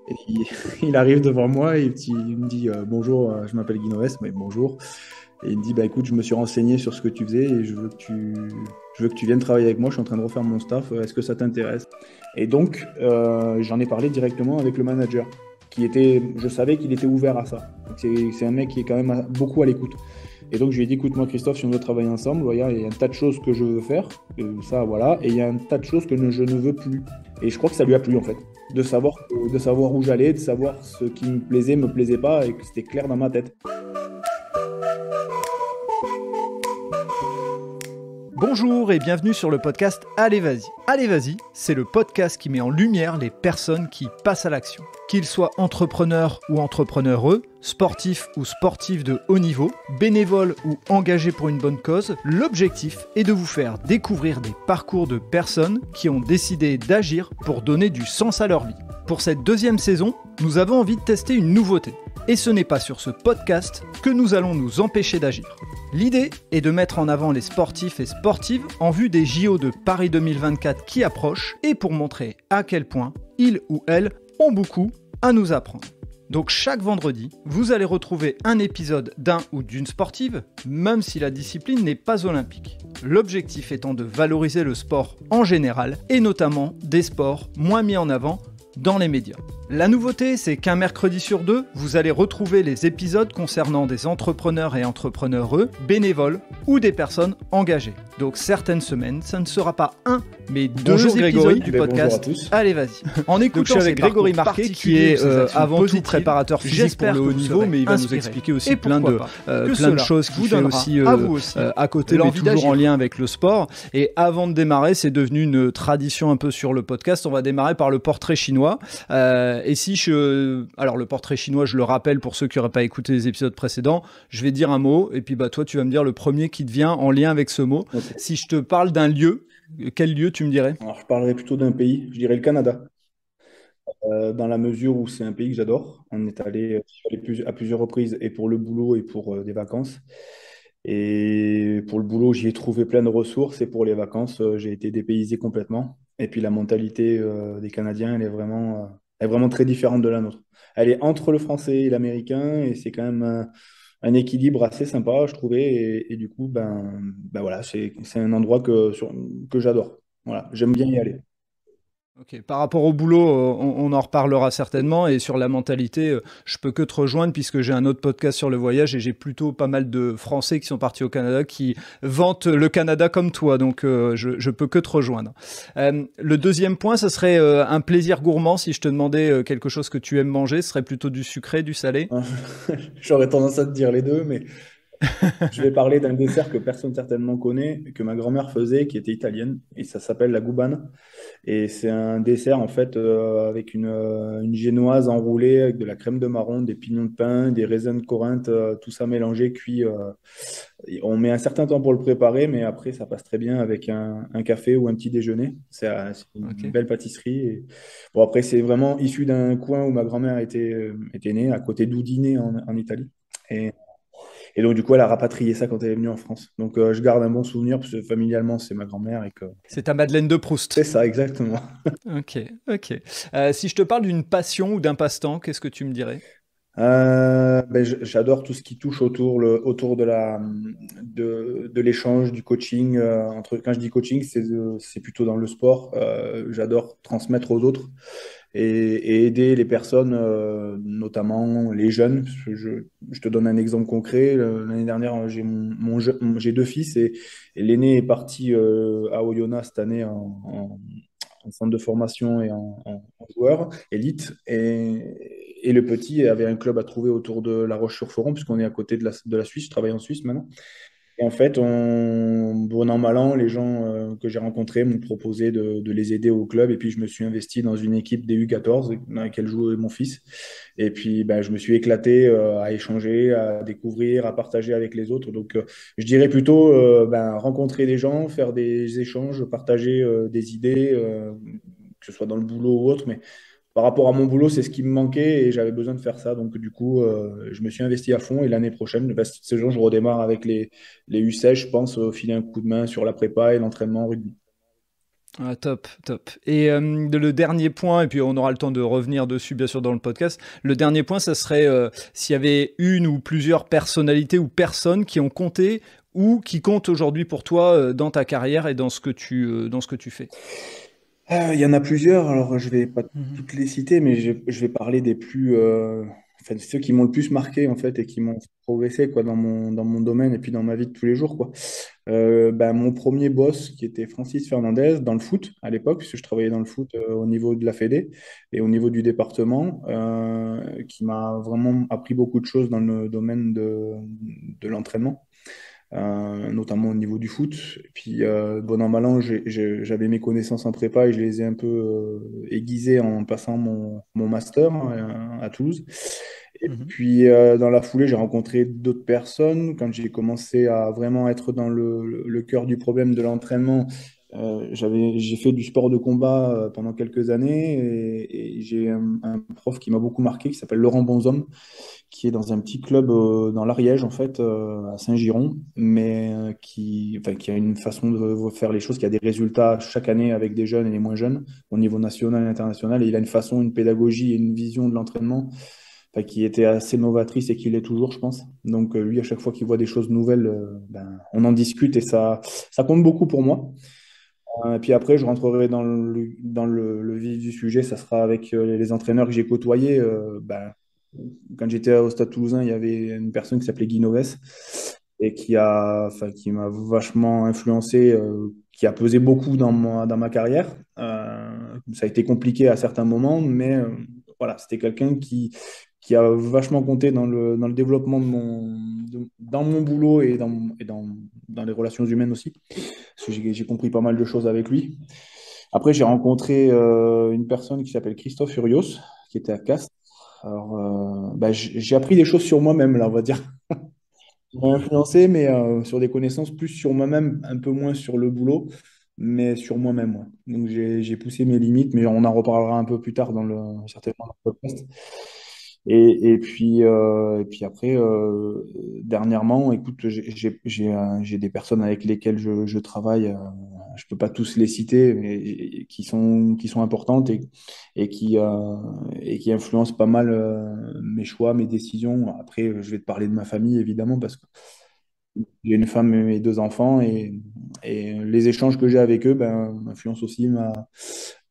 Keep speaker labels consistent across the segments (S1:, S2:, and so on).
S1: Et il arrive devant moi et il me dit bonjour, je m'appelle Guinoès, mais bonjour. Et il me dit bah écoute, je me suis renseigné sur ce que tu faisais et je veux que tu viennes travailler avec moi. Je suis en train de refaire mon staff. Est-ce que ça t'intéresse? Et donc j'en ai parlé directement avec le manager, je savais qu'il était ouvert à ça. Donc, c'est un mec qui est quand même beaucoup à l'écoute. Et donc je lui ai dit écoute moi Christophe, si on veut travailler ensemble, regarde, il y a un tas de choses que je veux faire, ça voilà, et il y a un tas de choses que je ne veux plus. Et je crois que ça lui a plu en fait de savoir où j'allais, de savoir ce qui me plaisait pas, et que c'était clair dans ma tête.
S2: Bonjour et bienvenue sur le podcast Allez Vas-y. Allez Vas-y, c'est le podcast qui met en lumière les personnes qui passent à l'action. Qu'ils soient entrepreneurs ou entrepreneureux, sportifs ou sportifs de haut niveau, bénévoles ou engagés pour une bonne cause, l'objectif est de vous faire découvrir des parcours de personnes qui ont décidé d'agir pour donner du sens à leur vie. Pour cette deuxième saison, nous avons envie de tester une nouveauté. Et ce n'est pas sur ce podcast que nous allons nous empêcher d'agir. L'idée est de mettre en avant les sportifs et sportives en vue des JO de Paris 2024 qui approchent et pour montrer à quel point ils ou elles ont beaucoup à nous apprendre. Donc chaque vendredi, vous allez retrouver un épisode d'un ou d'une sportive, même si la discipline n'est pas olympique. L'objectif étant de valoriser le sport en général et notamment des sports moins mis en avant dans les médias. La nouveauté, c'est qu'un mercredi sur deux, vous allez retrouver les épisodes concernant des entrepreneurs et entrepreneureux, bénévoles ou des personnes engagées. Donc certaines semaines, ça ne sera pas un, mais deux épisodes du podcast. Allez, vas-y. En écoutant,
S3: je suis avec Grégory Marquet, qui est avant tout préparateur physique pour le haut niveau, mais il va nous expliquer aussi plein de choses qu'il fait aussi à côté, mais toujours en lien avec le sport. Et avant de démarrer, c'est devenu une tradition un peu sur le podcast. On va démarrer par le portrait chinois. Alors le portrait chinois, je le rappelle pour ceux qui n'auraient pas écouté les épisodes précédents, je vais dire un mot et puis toi tu vas me dire le premier qui te vient en lien avec ce mot. Okay. Si je te parle d'un lieu, quel lieu tu me dirais?
S1: Alors je parlerais plutôt d'un pays, je dirais le Canada. Dans la mesure où c'est un pays que j'adore. On est allé à plusieurs reprises et pour le boulot et pour des vacances. Et pour le boulot, j'y ai trouvé plein de ressources et pour les vacances, j'ai été dépaysé complètement. Et puis la mentalité des Canadiens, elle est vraiment très différente de la nôtre. Elle est entre le français et l'américain et c'est quand même un équilibre assez sympa, je trouvais. Et du coup, voilà, c'est un endroit que j'adore. Voilà, j'aime bien y aller.
S2: Ok, par rapport au boulot, on en reparlera certainement, et sur la mentalité, je peux que te rejoindre puisque j'ai un autre podcast sur le voyage et j'ai plutôt pas mal de Français qui sont partis au Canada qui vantent le Canada comme toi, donc je peux que te rejoindre. Le deuxième point, ce serait un plaisir gourmand. Si je te demandais quelque chose que tu aimes manger, ce serait plutôt du sucré, du salé?
S1: J'aurais tendance à te dire les deux, mais je vais parler d'un dessert que personne certainement connaît, que ma grand-mère faisait, qui était italienne, et ça s'appelle la goubane. Et c'est un dessert en fait avec une génoise enroulée avec de la crème de marron, des pignons de pain, des raisins de Corinthe, tout ça mélangé, cuit. On met un certain temps pour le préparer, mais après ça passe très bien avec un café ou un petit déjeuner. C'est une belle pâtisserie. Bon, après, c'est vraiment issu d'un coin où ma grand-mère était née, à côté d'Udine en Italie. Et donc, du coup, elle a rapatrié ça quand elle est venue en France. Donc, je garde un bon souvenir parce que familialement, c'est ma grand-mère.
S2: C'est ta Madeleine de Proust.
S1: C'est ça, exactement.
S2: Ok. Si je te parle d'une passion ou d'un passe-temps, qu'est-ce que tu me dirais?
S1: J'adore tout ce qui touche autour de l'échange, du coaching. Quand je dis coaching, c'est plutôt dans le sport. J'adore transmettre aux autres et aider les personnes, notamment les jeunes. Je te donne un exemple concret. L'année dernière, j'ai deux fils et l'aîné est parti à Oyonnax cette année en centre de formation et en joueur élite. Et le petit avait un club à trouver autour de La Roche-sur-Foron, puisqu'on est à côté de la Suisse. Je travaille en Suisse maintenant. Et en fait, bon an, mal an, les gens que j'ai rencontrés m'ont proposé de les aider au club. Et puis, je me suis investi dans une équipe des U14 dans laquelle jouait mon fils. Et puis, je me suis éclaté à échanger, à découvrir, à partager avec les autres. Donc, je dirais plutôt rencontrer des gens, faire des échanges, partager des idées, que ce soit dans le boulot ou autre. Mais par rapport à mon boulot, c'est ce qui me manquait et j'avais besoin de faire ça. Donc, du coup, je me suis investi à fond et l'année prochaine, cette saison, je redémarre avec les U16, je pense, filer un coup de main sur la prépa et l'entraînement en rugby.
S2: Ah, top, top. Et le dernier point, et puis on aura le temps de revenir dessus bien sûr dans le podcast, le dernier point, ça serait s'il y avait une ou plusieurs personnalités ou personnes qui ont compté ou qui comptent aujourd'hui pour toi dans ta carrière et dans ce que tu fais.
S1: Il y en a plusieurs, alors je vais pas toutes les citer, mais je vais parler des plus, enfin, ceux qui m'ont le plus marqué en fait et qui m'ont fait progresser quoi, dans mon domaine et puis dans ma vie de tous les jours quoi. Mon premier boss qui était Francis Fernandez dans le foot à l'époque, puisque je travaillais dans le foot au niveau de la Fédé et au niveau du département, qui m'a vraiment appris beaucoup de choses dans le domaine de l'entraînement, notamment au niveau du foot. Et puis, bon an, mal an, j'avais mes connaissances en prépa et je les ai un peu aiguisées en passant mon master à Toulouse. Et puis, dans la foulée, j'ai rencontré d'autres personnes. Quand j'ai commencé à vraiment être dans le cœur du problème de l'entraînement, j'ai fait du sport de combat pendant quelques années et j'ai un prof qui m'a beaucoup marqué, qui s'appelle Laurent Bonzomme, qui est dans un petit club dans l'Ariège, en fait, à Saint-Giron, mais qui a une façon de faire les choses, qui a des résultats chaque année avec des jeunes et les moins jeunes, au niveau national et international. Et il a une façon, une pédagogie et une vision de l'entraînement qui était assez novatrice et qui l'est toujours, je pense. Donc, lui, à chaque fois qu'il voit des choses nouvelles, on en discute et ça compte beaucoup pour moi. Et puis après, je rentrerai dans le vif du sujet. Ça sera avec les entraîneurs que j'ai côtoyés. Quand j'étais au Stade Toulousain, il y avait une personne qui s'appelait Guy Noves et qui m'a vachement influencé, qui a pesé beaucoup dans ma carrière. Ça a été compliqué à certains moments, mais voilà, c'était quelqu'un qui a vachement compté dans le développement dans mon boulot et dans les relations humaines aussi. Parce que j'ai compris pas mal de choses avec lui. Après, j'ai rencontré une personne qui s'appelle Christophe Furios, qui était à Castres. Alors, j'ai appris des choses sur moi-même, là, on va dire. Il m'a influencé, mais sur des connaissances plus sur moi-même, un peu moins sur le boulot, mais sur moi-même. Ouais. Donc, j'ai poussé mes limites, mais on en reparlera un peu plus tard certainement dans le podcast. Et puis après, dernièrement, écoute, j'ai des personnes avec lesquelles je travaille. Je peux pas tous les citer, mais qui sont importantes et qui influencent pas mal mes choix, mes décisions. Après, je vais te parler de ma famille, évidemment, parce que j'ai une femme et deux enfants et les échanges que j'ai avec eux influencent aussi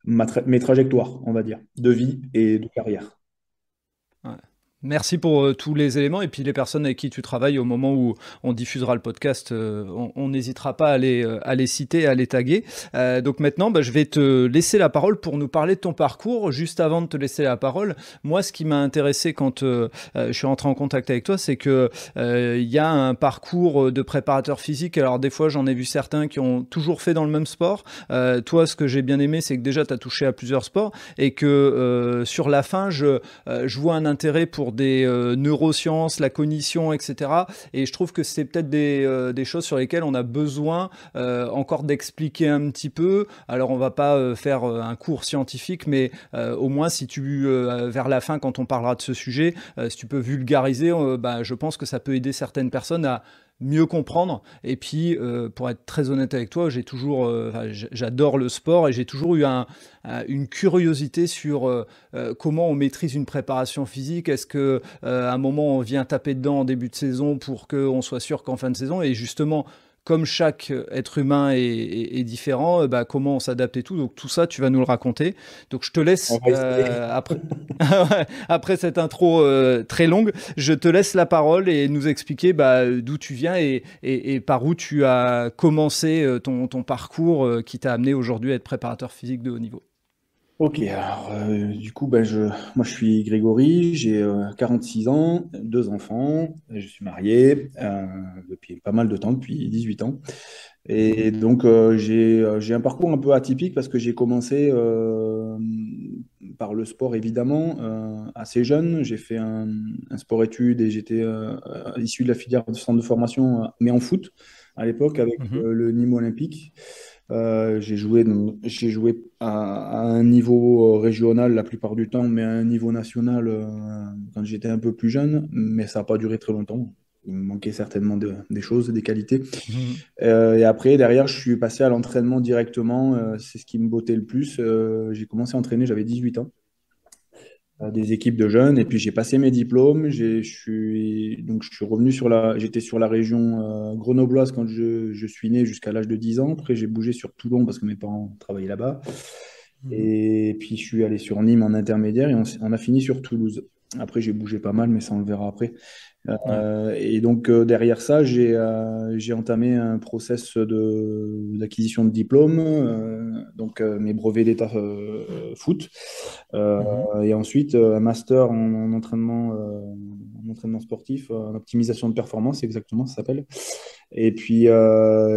S1: mes trajectoires, on va dire, de vie et de carrière.
S2: Ouais. Merci pour tous les éléments et puis les personnes avec qui tu travailles au moment où on diffusera le podcast, on n'hésitera pas à les citer, à les taguer. Donc maintenant, je vais te laisser la parole pour nous parler de ton parcours. Juste avant de te laisser la parole, moi, ce qui m'a intéressé quand je suis rentré en contact avec toi, c'est que il y a un parcours de préparateur physique. Alors des fois, j'en ai vu certains qui ont toujours fait dans le même sport. Toi, ce que j'ai bien aimé, c'est que déjà, tu as touché à plusieurs sports et que sur la fin, je vois un intérêt pour des neurosciences, la cognition, etc. Et je trouve que c'est peut-être des choses sur lesquelles on a besoin encore d'expliquer un petit peu. Alors, on va pas faire un cours scientifique, mais au moins, si vers la fin, quand on parlera de ce sujet, si tu peux vulgariser, je pense que ça peut aider certaines personnes à mieux comprendre. Et puis, pour être très honnête avec toi, j'adore le sport et j'ai toujours eu une curiosité sur comment on maîtrise une préparation physique. Est-ce que à un moment on vient taper dedans en début de saison pour qu'on soit sûr qu'en fin de saison, et justement, comme chaque être humain est différent, comment on s'adapte et tout. Donc tout ça, tu vas nous le raconter. Donc je te laisse, après cette intro très longue, je te laisse la parole et nous expliquer d'où tu viens et par où tu as commencé ton parcours qui t'a amené aujourd'hui à être préparateur physique de haut niveau.
S1: Ok, alors du coup, moi je suis Grégory, j'ai 46 ans, deux enfants, je suis marié depuis pas mal de temps, depuis 18 ans. Et donc j'ai un parcours un peu atypique parce que j'ai commencé par le sport évidemment, assez jeune. J'ai fait un sport-études et j'étais issu de la filière de centre de formation, mais en foot à l'époque avec le Nîmes Olympique. J'ai joué à un niveau régional la plupart du temps, mais à un niveau national quand j'étais un peu plus jeune, mais ça n'a pas duré très longtemps. il me manquait certainement des choses, des qualités. Et après, derrière, je suis passé à l'entraînement directement. C'est ce qui me bottait le plus. J'ai commencé à entraîner, j'avais 18 ans, des équipes de jeunes. Et puis, j'ai passé mes diplômes. Je suis revenu j'étais sur la région grenobloise quand je suis né jusqu'à l'âge de 10 ans. Après, j'ai bougé sur Toulon parce que mes parents travaillaient là-bas. Et puis, je suis allé sur Nîmes en intermédiaire et on a fini sur Toulouse. Après, j'ai bougé pas mal, mais ça, on le verra après. Et donc, derrière ça, j'ai entamé un process d'acquisition de diplôme, mes brevets d'état foot. Et ensuite, un master en entraînement sportif, en optimisation de performance, exactement, ça s'appelle. Et puis,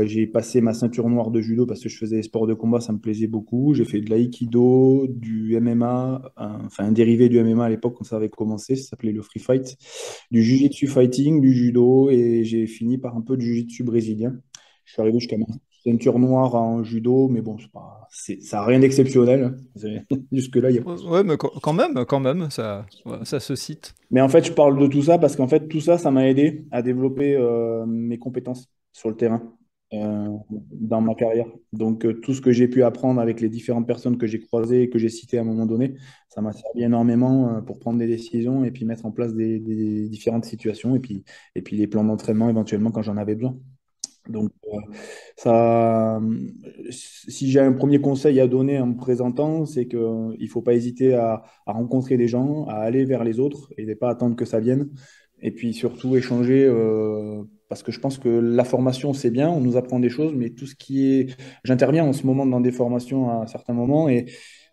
S1: j'ai passé ma ceinture noire de judo parce que je faisais des sports de combat, ça me plaisait beaucoup. J'ai fait de l'aïkido, du MMA, un dérivé du MMA à l'époque quand ça avait commencé, ça s'appelait le free fight, du jiu-jitsu fighting, du judo, et j'ai fini par un peu de jiu-jitsu brésilien. Je suis arrivé jusqu'à ma ceinture noire en judo, mais bon, ça n'a rien d'exceptionnel, hein. Jusque-là, il y a...
S2: Ouais, mais quand même, ça se cite.
S1: Mais en fait, je parle de tout ça parce qu'en fait, tout ça, ça m'a aidé à développer mes compétences sur le terrain dans ma carrière. Donc, tout ce que j'ai pu apprendre avec les différentes personnes que j'ai croisées et que j'ai citées à un moment donné, ça m'a servi énormément pour prendre des décisions et puis mettre en place des différentes situations et puis les plans d'entraînement éventuellement quand j'en avais besoin. Donc, si j'ai un premier conseil à donner en me présentant, c'est qu'il ne faut pas hésiter à rencontrer des gens, à aller vers les autres et ne pas attendre que ça vienne. Et puis surtout échanger, parce que je pense que la formation, c'est bien, on nous apprend des choses, mais tout ce qui est... J'interviens en ce moment dans des formations à certains moments et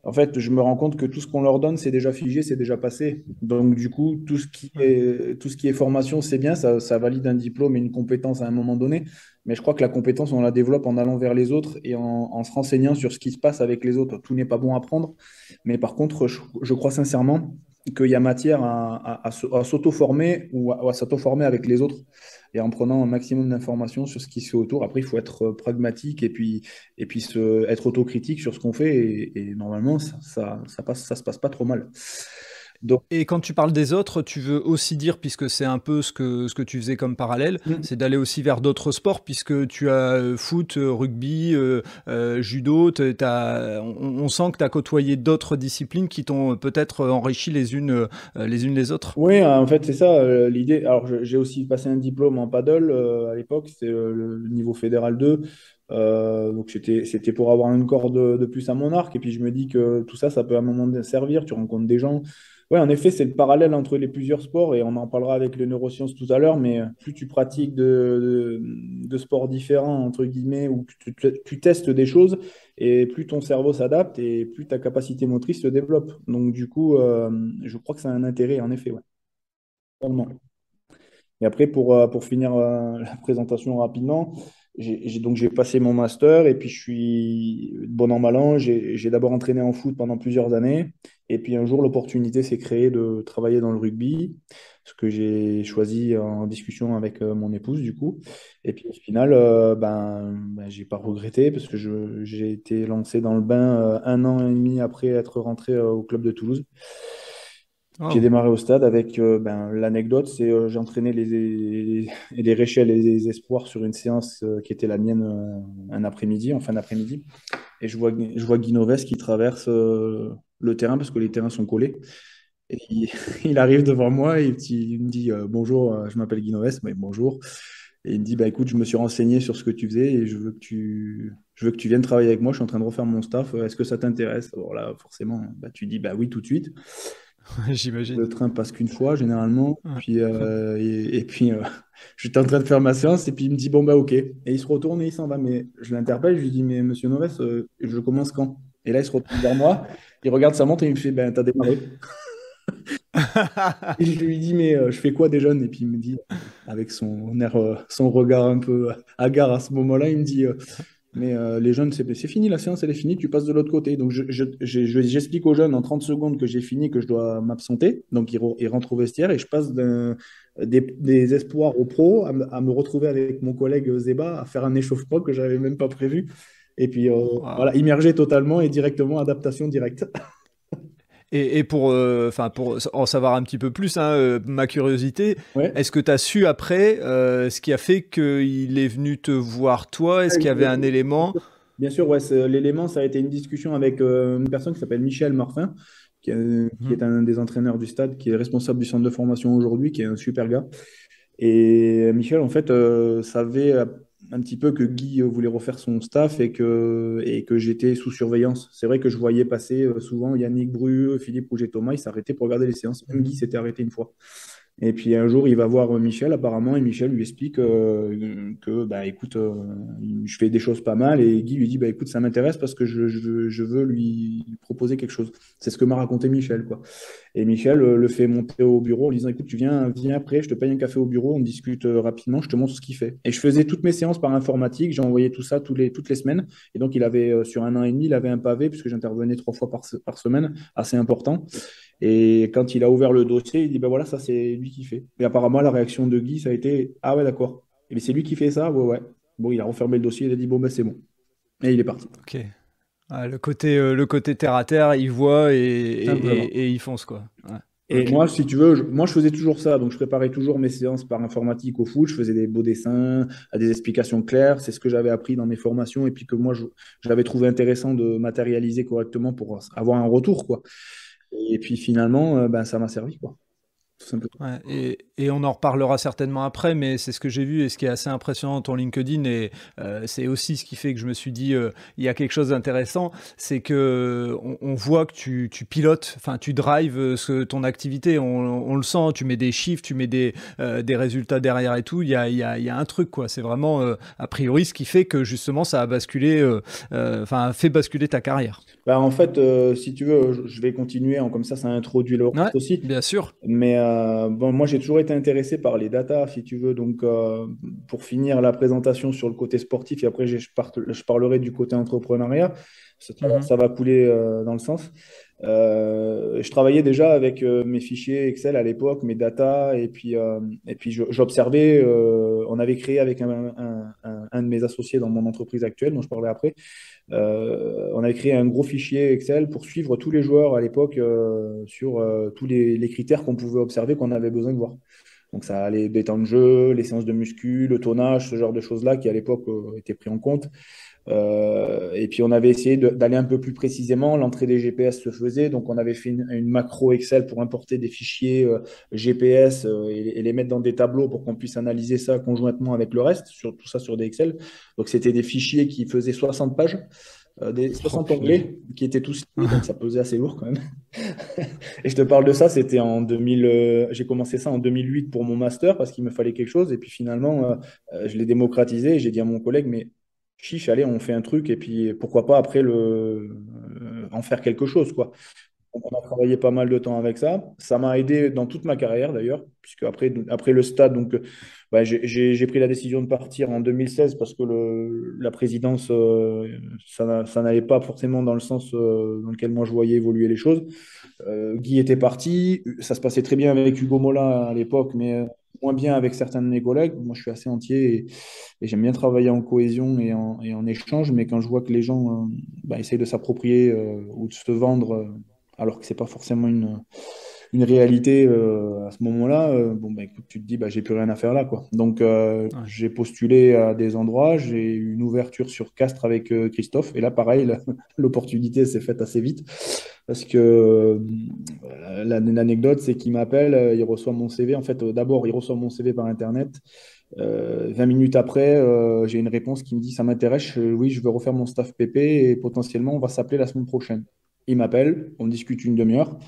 S1: en fait, je me rends compte que tout ce qu'on leur donne, c'est déjà figé, c'est déjà passé. Donc, du coup, tout ce qui est formation, c'est bien, ça valide un diplôme et une compétence à un moment donné. Mais je crois que la compétence, on la développe en allant vers les autres et en se renseignant sur ce qui se passe avec les autres. Tout n'est pas bon à prendre. Mais par contre, je crois sincèrement qu'il y a matière à s'auto-former ou à s'auto-former avec les autres et en prenant un maximum d'informations sur ce qui se fait autour. Après, il faut être pragmatique et puis être autocritique sur ce qu'on fait. Et normalement, ça se passe pas trop mal.
S2: Donc... Et quand tu parles des autres, tu veux aussi dire, puisque c'est un peu ce que tu faisais comme parallèle, c'est d'aller aussi vers d'autres sports, puisque tu as foot, rugby, judo, on sent que tu as côtoyé d'autres disciplines qui t'ont peut-être enrichi les unes les autres.
S1: Oui, en fait, c'est ça l'idée. Alors, j'ai aussi passé un diplôme en paddle à l'époque, c'était le niveau fédéral 2. Donc, c'était pour avoir une corde de plus à mon arc. Et puis, je me dis que tout ça, ça peut à un moment servir. Tu rencontres des gens. Oui, en effet, c'est le parallèle entre les plusieurs sports et on en parlera avec les neurosciences tout à l'heure, mais plus tu pratiques de sports différents, entre guillemets, où tu testes des choses et plus ton cerveau s'adapte et plus ta capacité motrice se développe. Donc, du coup, je crois que ça a un intérêt, en effet. Ouais. Totalement. Et après, pour finir la présentation rapidement, j'ai passé mon master et puis je suis bon an mal an. J'ai d'abord entraîné en foot pendant plusieurs années. Et puis un jour, l'opportunité s'est créée de travailler dans le rugby, ce que j'ai choisi en discussion avec mon épouse, du coup. Et puis au final, j'ai pas regretté parce que j'ai été lancé dans le bain un an et demi après être rentré au club de Toulouse.
S2: Oh.
S1: J'ai démarré au stade avec l'anecdote, c'est j'ai entraîné les Réchelles et les Espoirs sur une séance qui était la mienne en fin d'après-midi. Et je vois Guinoves qui traverse le terrain parce que les terrains sont collés. Et il arrive devant moi et il me dit bonjour, je m'appelle Guinoves, mais bonjour. Et il me dit bah écoute, je me suis renseigné sur ce que tu faisais et je veux que tu viennes travailler avec moi. Je suis en train de refaire mon staff. Est-ce que ça t'intéresse? Alors là, forcément, tu dis bah oui tout de suite.
S2: J'imagine.
S1: Le train passe qu'une fois, généralement. Puis, j'étais en train de faire ma séance et puis il me dit, bon, bah, ok. Et il se retourne et il s'en va. Mais je l'interpelle, je lui dis, mais monsieur Noves, je commence quand? Et là, il se retourne vers moi, il regarde sa montre et il me fait, ben, t'as démarré. Et je lui dis, mais je fais quoi des jeunes? Et puis il me dit, avec son air, son regard un peu hagard à ce moment-là, il me dit, mais les jeunes, c'est fini, la séance, elle est finie, tu passes de l'autre côté. Donc, j'explique aux jeunes en 30 secondes que j'ai fini, que je dois m'absenter. Donc, ils rentrent au vestiaire et je passe des espoirs aux pros à me retrouver avec mon collègue Zeba à faire un échauffement que je n'avais même pas prévu. Et puis, voilà, immergé totalement et directement, adaptation directe.
S2: Et pour en savoir un petit peu plus, ma curiosité,
S1: Ouais.
S2: est-ce que tu as su après ce qui a fait qu'il est venu te voir toi? Est-ce qu'il y avait un élément?
S1: Bien sûr, ouais, l'élément, ça a été une discussion avec une personne qui s'appelle Michel Marfin, qui est un des entraîneurs du stade, qui est responsable du centre de formation aujourd'hui, qui est un super gars. Et Michel, en fait, savait un petit peu que Guy voulait refaire son staff et que j'étais sous surveillance. C'est vrai que je voyais passer souvent Yannick Bru, Philippe Rouget-Thomas, ils s'arrêtaient pour regarder les séances. Même Guy s'était arrêté une fois. Et puis un jour, il va voir Michel apparemment, et Michel lui explique que, bah, écoute, je fais des choses pas mal, et Guy lui dit, bah, écoute, ça m'intéresse parce que je veux lui proposer quelque chose. C'est ce que m'a raconté Michel, quoi. Et Michel le fait monter au bureau en lui disant, écoute, viens après, je te paye un café au bureau, on discute rapidement, je te montre ce qu'il fait. Et je faisais toutes mes séances par informatique, j'ai envoyé tout ça toutes les semaines. Et donc, il avait, sur un an et demi, il avait un pavé, puisque j'intervenais 3 fois par semaine, assez important. Et quand il a ouvert le dossier, il dit, ben voilà, ça, c'est lui qui fait. Et apparemment, la réaction de Guy, ça a été, ah ouais, d'accord. Et bien, c'est lui qui fait ça? Ouais, ouais. Bon, il a refermé le dossier, il a dit, bon, ben c'est bon. Et il est parti.
S2: Ok. Ah, le côté terre à terre, ils voient
S1: Simplement.
S2: et ils foncent, quoi. Ouais.
S1: Et
S2: Ok.
S1: moi, si tu veux, moi, je faisais toujours ça. Donc, je préparais toujours mes séances par informatique au foot. Je faisais des beaux dessins, à des explications claires. C'est ce que j'avais appris dans mes formations et puis que moi, j'avais trouvé intéressant de matérialiser correctement pour avoir un retour, quoi. Et puis, finalement, ben, ça m'a servi, quoi. Tout simplement.
S2: Ouais, et on en reparlera certainement après, mais c'est ce que j'ai vu et ce qui est assez impressionnant dans ton LinkedIn, et c'est aussi ce qui fait que je me suis dit, il y a quelque chose d'intéressant, c'est que on voit que tu pilotes, enfin tu drives ton activité, on le sent, tu mets des chiffres, tu mets des résultats derrière et tout, il y a un truc, quoi, c'est vraiment a priori ce qui fait que justement ça a basculé, fait basculer ta carrière.
S1: Bah, en fait, si tu veux, je vais continuer. Comme ça introduit le
S2: Ouais,
S1: reste aussi.
S2: bien sûr.
S1: Mais bon, moi, j'ai toujours été intéressé par les datas, si tu veux. Donc, pour finir la présentation sur le côté sportif, et après, je parlerai du côté entrepreneuriat.
S2: Mhm.
S1: Ça va couler dans le sens. Je travaillais déjà avec mes fichiers Excel à l'époque, mes datas, et puis j'observais. On avait créé avec un de mes associés dans mon entreprise actuelle, dont je parlerai après. On avait créé un gros fichier Excel pour suivre tous les joueurs à l'époque sur tous les critères qu'on pouvait observer, qu'on avait besoin de voir. Donc ça allait des temps de jeu, les séances de muscu, le tonnage, ce genre de choses-là qui à l'époque étaient pris en compte. Et puis on avait essayé d'aller un peu plus précisément. L'entrée des GPS se faisait, donc on avait fait une macro Excel pour importer des fichiers GPS et les mettre dans des tableaux pour qu'on puisse analyser ça conjointement avec le reste, tout ça sur des Excel. Donc c'était des fichiers qui faisaient 60 pages, des
S2: Oh
S1: 60
S2: punaise.
S1: onglets qui étaient tous liés, donc ça pesait assez lourd quand même. Et je te parle de ça, c'était en 2000. J'ai commencé ça en 2008 pour mon master parce qu'il me fallait quelque chose. Et puis finalement, je l'ai démocratisé et j'ai dit à mon collègue, mais chiche, allez, on fait un truc et puis pourquoi pas après en faire quelque chose, quoi. Donc, on a travaillé pas mal de temps avec ça. Ça m'a aidé dans toute ma carrière d'ailleurs, puisque après le stade, donc, bah, j'ai pris la décision de partir en 2016 parce que la présidence, ça n'allait pas forcément dans le sens dans lequel moi je voyais évoluer les choses. Guy était parti. Ça se passait très bien avec Hugo Mola à l'époque, mais moins bien avec certains de mes collègues. Moi, je suis assez entier et j'aime bien travailler en cohésion et en échange, mais quand je vois que les gens bah, essayent de s'approprier ou de se vendre, alors que c'est pas forcément une réalité à ce moment-là, bon, bah, écoute, tu te dis, bah, j'ai plus rien à faire là, quoi. Donc,
S2: Ouais.
S1: j'ai postulé à des endroits, j'ai eu une ouverture sur Castres avec Christophe, et là, pareil, l'opportunité s'est faite assez vite. Parce que l'anecdote, c'est qu'il m'appelle, il reçoit mon CV. En fait, d'abord, il reçoit mon CV par Internet. 20 minutes après, j'ai une réponse qui me dit, ça m'intéresse, oui, je veux refaire mon staff PP et potentiellement, on va s'appeler la semaine prochaine. Il m'appelle, on discute une demi-heure.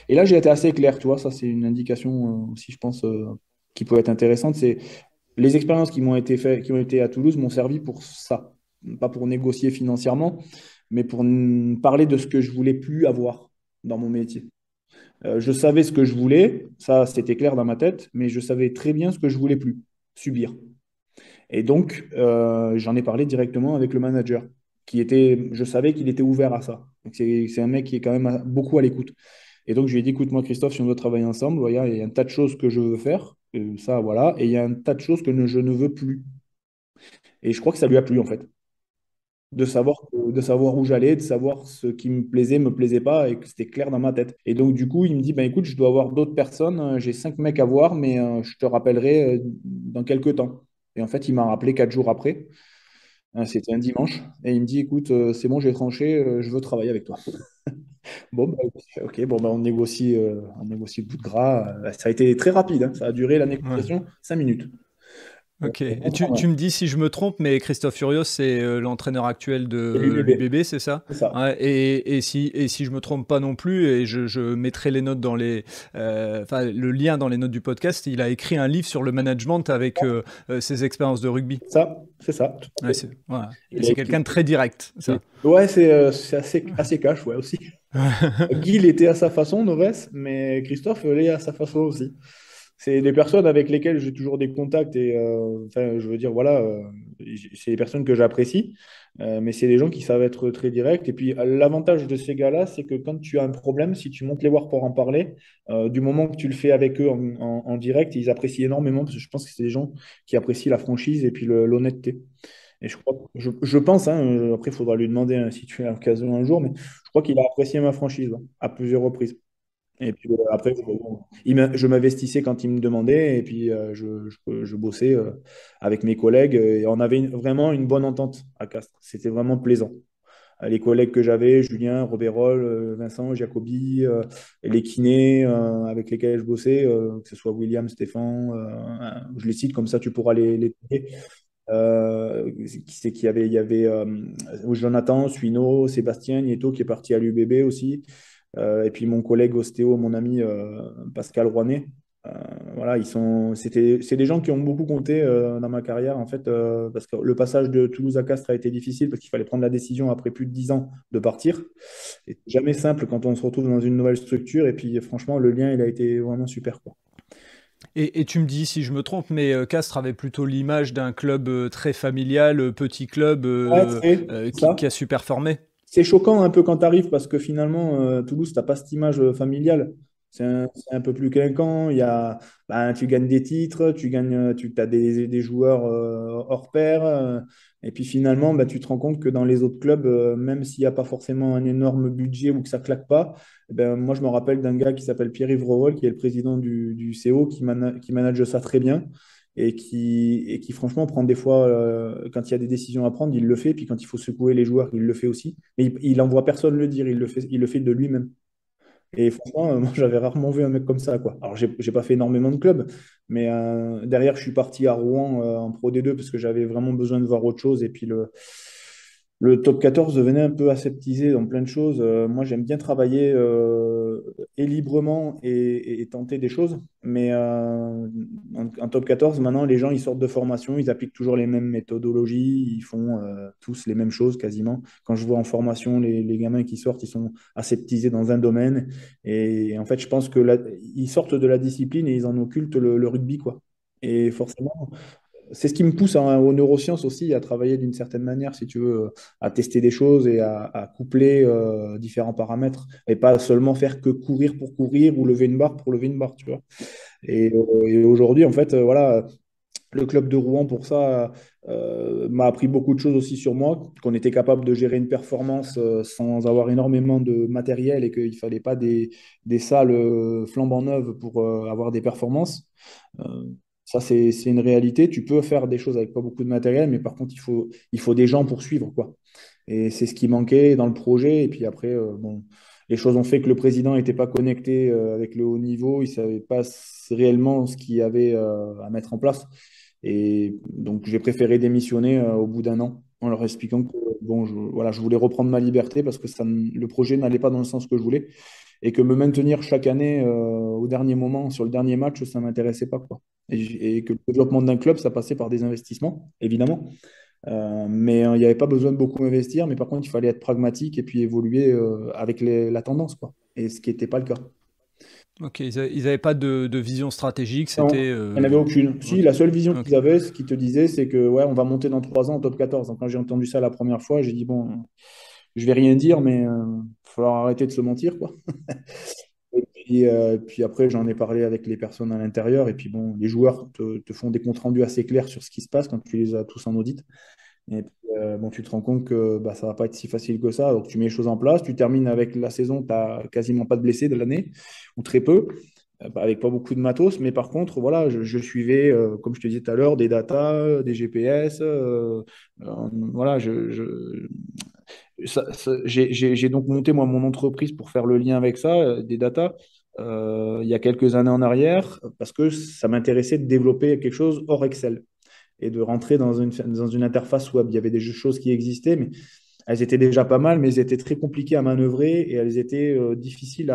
S1: Et là, j'ai été assez clair, tu vois, ça c'est une indication aussi, je pense, qui peut être intéressante. C'est les expériences qui m'ont été faites, qui ont été à Toulouse m'ont servi pour ça. Pas pour négocier financièrement, mais pour parler de ce que je voulais plus avoir dans mon métier. Je savais ce que je voulais, ça c'était clair dans ma tête, mais je savais très bien ce que je voulais plus, subir. Et donc, j'en ai parlé directement avec le manager, je savais qu'il était ouvert à ça. Donc, c'est un mec qui est quand même beaucoup à l'écoute. Et donc, je lui ai dit, écoute-moi, Christophe, si on doit travailler ensemble, voilà, il y a un tas de choses que je veux faire, ça, voilà, et il y a un tas de choses que je ne veux plus. Et je crois que ça lui a plu, en fait. de savoir où j'allais, de savoir ce qui me plaisait pas et que c'était clair dans ma tête. Et donc, du coup, il me dit, ben écoute, je dois avoir d'autres personnes, j'ai 5 mecs à voir, mais je te rappellerai dans quelques temps. Et en fait, il m'a rappelé 4 jours après. C'était un dimanche. Et il me dit, écoute, c'est bon, j'ai tranché, je veux travailler avec toi. Bon, bah, ok, bon, bah, on négocie le bout de gras. Ça a été très rapide, hein. Ça a duré la
S2: Ouais.
S1: négociation 5 minutes.
S2: Ok. Et tu me dis si je me trompe, mais Christophe Furios, c'est l'entraîneur actuel
S1: Et
S2: de
S1: l'UBB,
S2: l'UBB, c'est ça?
S1: c'est ça.
S2: Ouais, et si je me trompe pas non plus, et je mettrai les notes enfin, le lien dans les notes du podcast, il a écrit un livre sur le management avec ses expériences de rugby.
S1: C'est ça, tout à
S2: Ouais,
S1: fait.
S2: voilà. Et
S1: Il a
S2: c'est
S1: écrit.
S2: quelqu'un de très direct, ça.
S1: Ouais, c'est assez cash, ouais, aussi. Guy, il était à sa façon, Noves, mais Christophe, il est à sa façon aussi. C'est des personnes avec lesquelles j'ai toujours des contacts et, enfin, je veux dire, voilà, c'est des personnes que j'apprécie, mais c'est des gens qui savent être très directs. Et puis, l'avantage de ces gars-là, c'est que quand tu as un problème, si tu montes les voir pour en parler, du moment que tu le fais avec eux en direct, ils apprécient énormément parce que je pense que c'est des gens qui apprécient la franchise et puis l'honnêteté. Et je pense, hein, après, il faudra lui demander, hein, si tu as l'occasion un jour, mais je crois qu'il a apprécié ma franchise, hein, à plusieurs reprises. Et puis après, bon, je m'investissais quand il me demandait, et puis je bossais avec mes collègues, et on avait vraiment une bonne entente à Castres. C'était vraiment plaisant. Les collègues que j'avais, Julien, Robérol, Vincent, Jacobi, les kinés avec lesquels je bossais, que ce soit William, Stéphane, je les cite comme ça, tu pourras les trouver. Qui c'est qu'il y avait? Il y avait Jonathan, Suino, Sébastien, Nieto qui est parti à l'UBB aussi. Et puis mon collègue ostéo, mon ami Pascal Rouanet. Euh, voilà, c'est des gens qui ont beaucoup compté dans ma carrière en fait, parce que le passage de Toulouse à Castres a été difficile parce qu'il fallait prendre la décision après plus de 10 ans de partir. Et c'est jamais simple quand on se retrouve dans une nouvelle structure. Et puis franchement, le lien, il a été vraiment super, quoi.
S2: Et tu me dis si je me trompe, mais Castres avait plutôt l'image d'un club très familial, petit club
S1: Ouais, c'est
S2: qui
S1: ça.
S2: a su performer.
S1: C'est choquant un peu quand tu arrives parce que finalement, Toulouse, tu n'as pas cette image familiale. C'est un peu plus clinquant. Ben, tu gagnes des titres, tu as des joueurs hors pair. Et puis finalement, ben, tu te rends compte que dans les autres clubs, même s'il n'y a pas forcément un énorme budget ou que ça claque pas, eh ben, moi je me rappelle d'un gars qui s'appelle Pierre-Yves Revol, qui est le président du CO, qui manage ça très bien et qui franchement prend des fois, quand il y a des décisions à prendre, il le fait, puis quand il faut secouer les joueurs, il le fait aussi. Mais il n'envoie personne le dire, il le fait de lui-même. Et franchement, moi j'avais rarement vu un mec comme ça, quoi. Alors j'ai pas fait énormément de clubs, mais derrière je suis parti à Rouen en Pro D2 parce que j'avais vraiment besoin de voir autre chose. Et puis le top 14 devenait un peu aseptisé dans plein de choses. Moi, j'aime bien travailler et librement et tenter des choses. Mais en top 14, maintenant, les gens, ils sortent de formation, ils appliquent toujours les mêmes méthodologies, ils font tous les mêmes choses quasiment. Quand je vois en formation les gamins qui sortent, ils sont aseptisés dans un domaine. Et en fait, je pense que ils sortent de la discipline et ils en occultent le rugby, quoi. Et forcément, c'est ce qui me pousse aux neurosciences aussi à travailler d'une certaine manière, si tu veux, à tester des choses et à coupler différents paramètres et pas seulement faire que courir pour courir ou lever une barre pour lever une barre, tu vois. Et aujourd'hui, en fait, voilà, le club de Rouen, pour ça, m'a appris beaucoup de choses aussi sur moi, qu'on était capable de gérer une performance sans avoir énormément de matériel et qu'il ne fallait pas des salles flambant neuves pour avoir des performances. Euh, Ça, c'est une réalité. Tu peux faire des choses avec pas beaucoup de matériel, mais par contre, il faut des gens pour suivre, quoi. Et c'est ce qui manquait dans le projet. Et puis après, bon, les choses ont fait que le président n'était pas connecté avec le haut niveau. Il ne savait pas réellement ce qu'il y avait à mettre en place. Et donc, j'ai préféré démissionner au bout d'un an en leur expliquant que bon, voilà, je voulais reprendre ma liberté parce que le projet n'allait pas dans le sens que je voulais et que me maintenir chaque année au dernier moment, sur le dernier match, ça ne m'intéressait pas, quoi. Et que le développement d'un club, ça passait par des investissements, évidemment. Mais il n'y avait pas besoin de beaucoup investir, mais par contre, il fallait être pragmatique et puis évoluer avec la tendance, quoi. Et ce qui n'était pas le cas.
S2: Ok, ils n'avaient pas de vision stratégique,
S1: Non,
S2: c'était...
S1: il n'y en avait aucune. Si,
S2: ok,
S1: la seule vision
S2: ok.
S1: qu'ils avaient, ce qu'ils te disaient, c'est que ouais, on va monter dans 3 ans au top 14. Donc, quand j'ai entendu ça la première fois, j'ai dit, bon, je vais rien dire, mais il va falloir arrêter de se mentir, quoi. Et puis après, j'en ai parlé avec les personnes à l'intérieur. Et puis bon, les joueurs te font des comptes rendus assez clairs sur ce qui se passe quand tu les as tous en audit. Et puis, bon, tu te rends compte que ça va pas être si facile que ça. Donc, tu mets les choses en place. Tu termines avec la saison, tu n'as quasiment pas de blessés de l'année, ou très peu, avec pas beaucoup de matos. Mais par contre, voilà, je suivais, comme je te disais tout à l'heure, des datas, des GPS. Voilà, j'ai donc monté moi mon entreprise pour faire le lien avec ça, des datas, il y a quelques années en arrière, parce que ça m'intéressait de développer quelque chose hors Excel et de rentrer dans une interface web. Il y avait des choses qui existaient, mais elles étaient déjà pas mal, mais elles étaient très compliquées à manœuvrer et elles étaient difficiles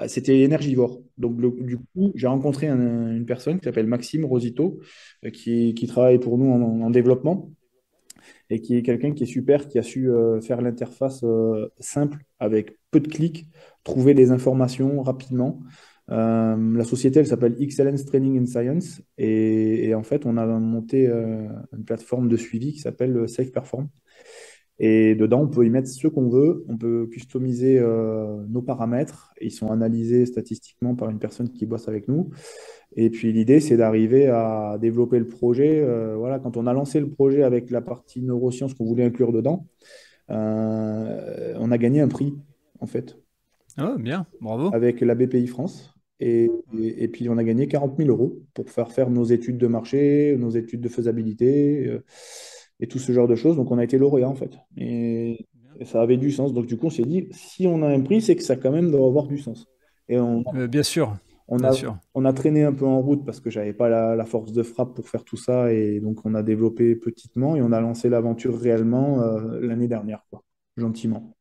S1: c'était énergivore. Donc, du coup, j'ai rencontré une personne qui s'appelle Maxime Rosito, qui travaille pour nous en développement et qui est quelqu'un qui est super, qui a su faire l'interface simple avec peu de clics, trouver les informations rapidement. La société, elle s'appelle Excellence Training and Science et en fait, on a monté une plateforme de suivi qui s'appelle Safe Perform. Et dedans, on peut y mettre ce qu'on veut, on peut customiser nos paramètres, et ils sont analysés statistiquement par une personne qui bosse avec nous. Et puis l'idée, c'est d'arriver à développer le projet. Voilà, quand on a lancé le projet avec la partie neurosciences qu'on voulait inclure dedans, on a gagné un prix, en fait,
S2: Ah, bien, bravo.
S1: avec la BPI France. Et puis on a gagné 40 000 euros pour faire nos études de marché, nos études de faisabilité et tout ce genre de choses. Donc on a été lauréat, en fait. Et ça avait du sens. Donc du coup, on s'est dit, si on a un prix, c'est que ça quand même doit avoir du sens. Et
S2: Bien sûr,
S1: on
S2: bien
S1: a,
S2: sûr.
S1: on a traîné un peu en route parce que j'avais pas la force de frappe pour faire tout ça. Et donc, on a développé petitement et on a lancé l'aventure réellement l'année dernière, quoi, gentiment.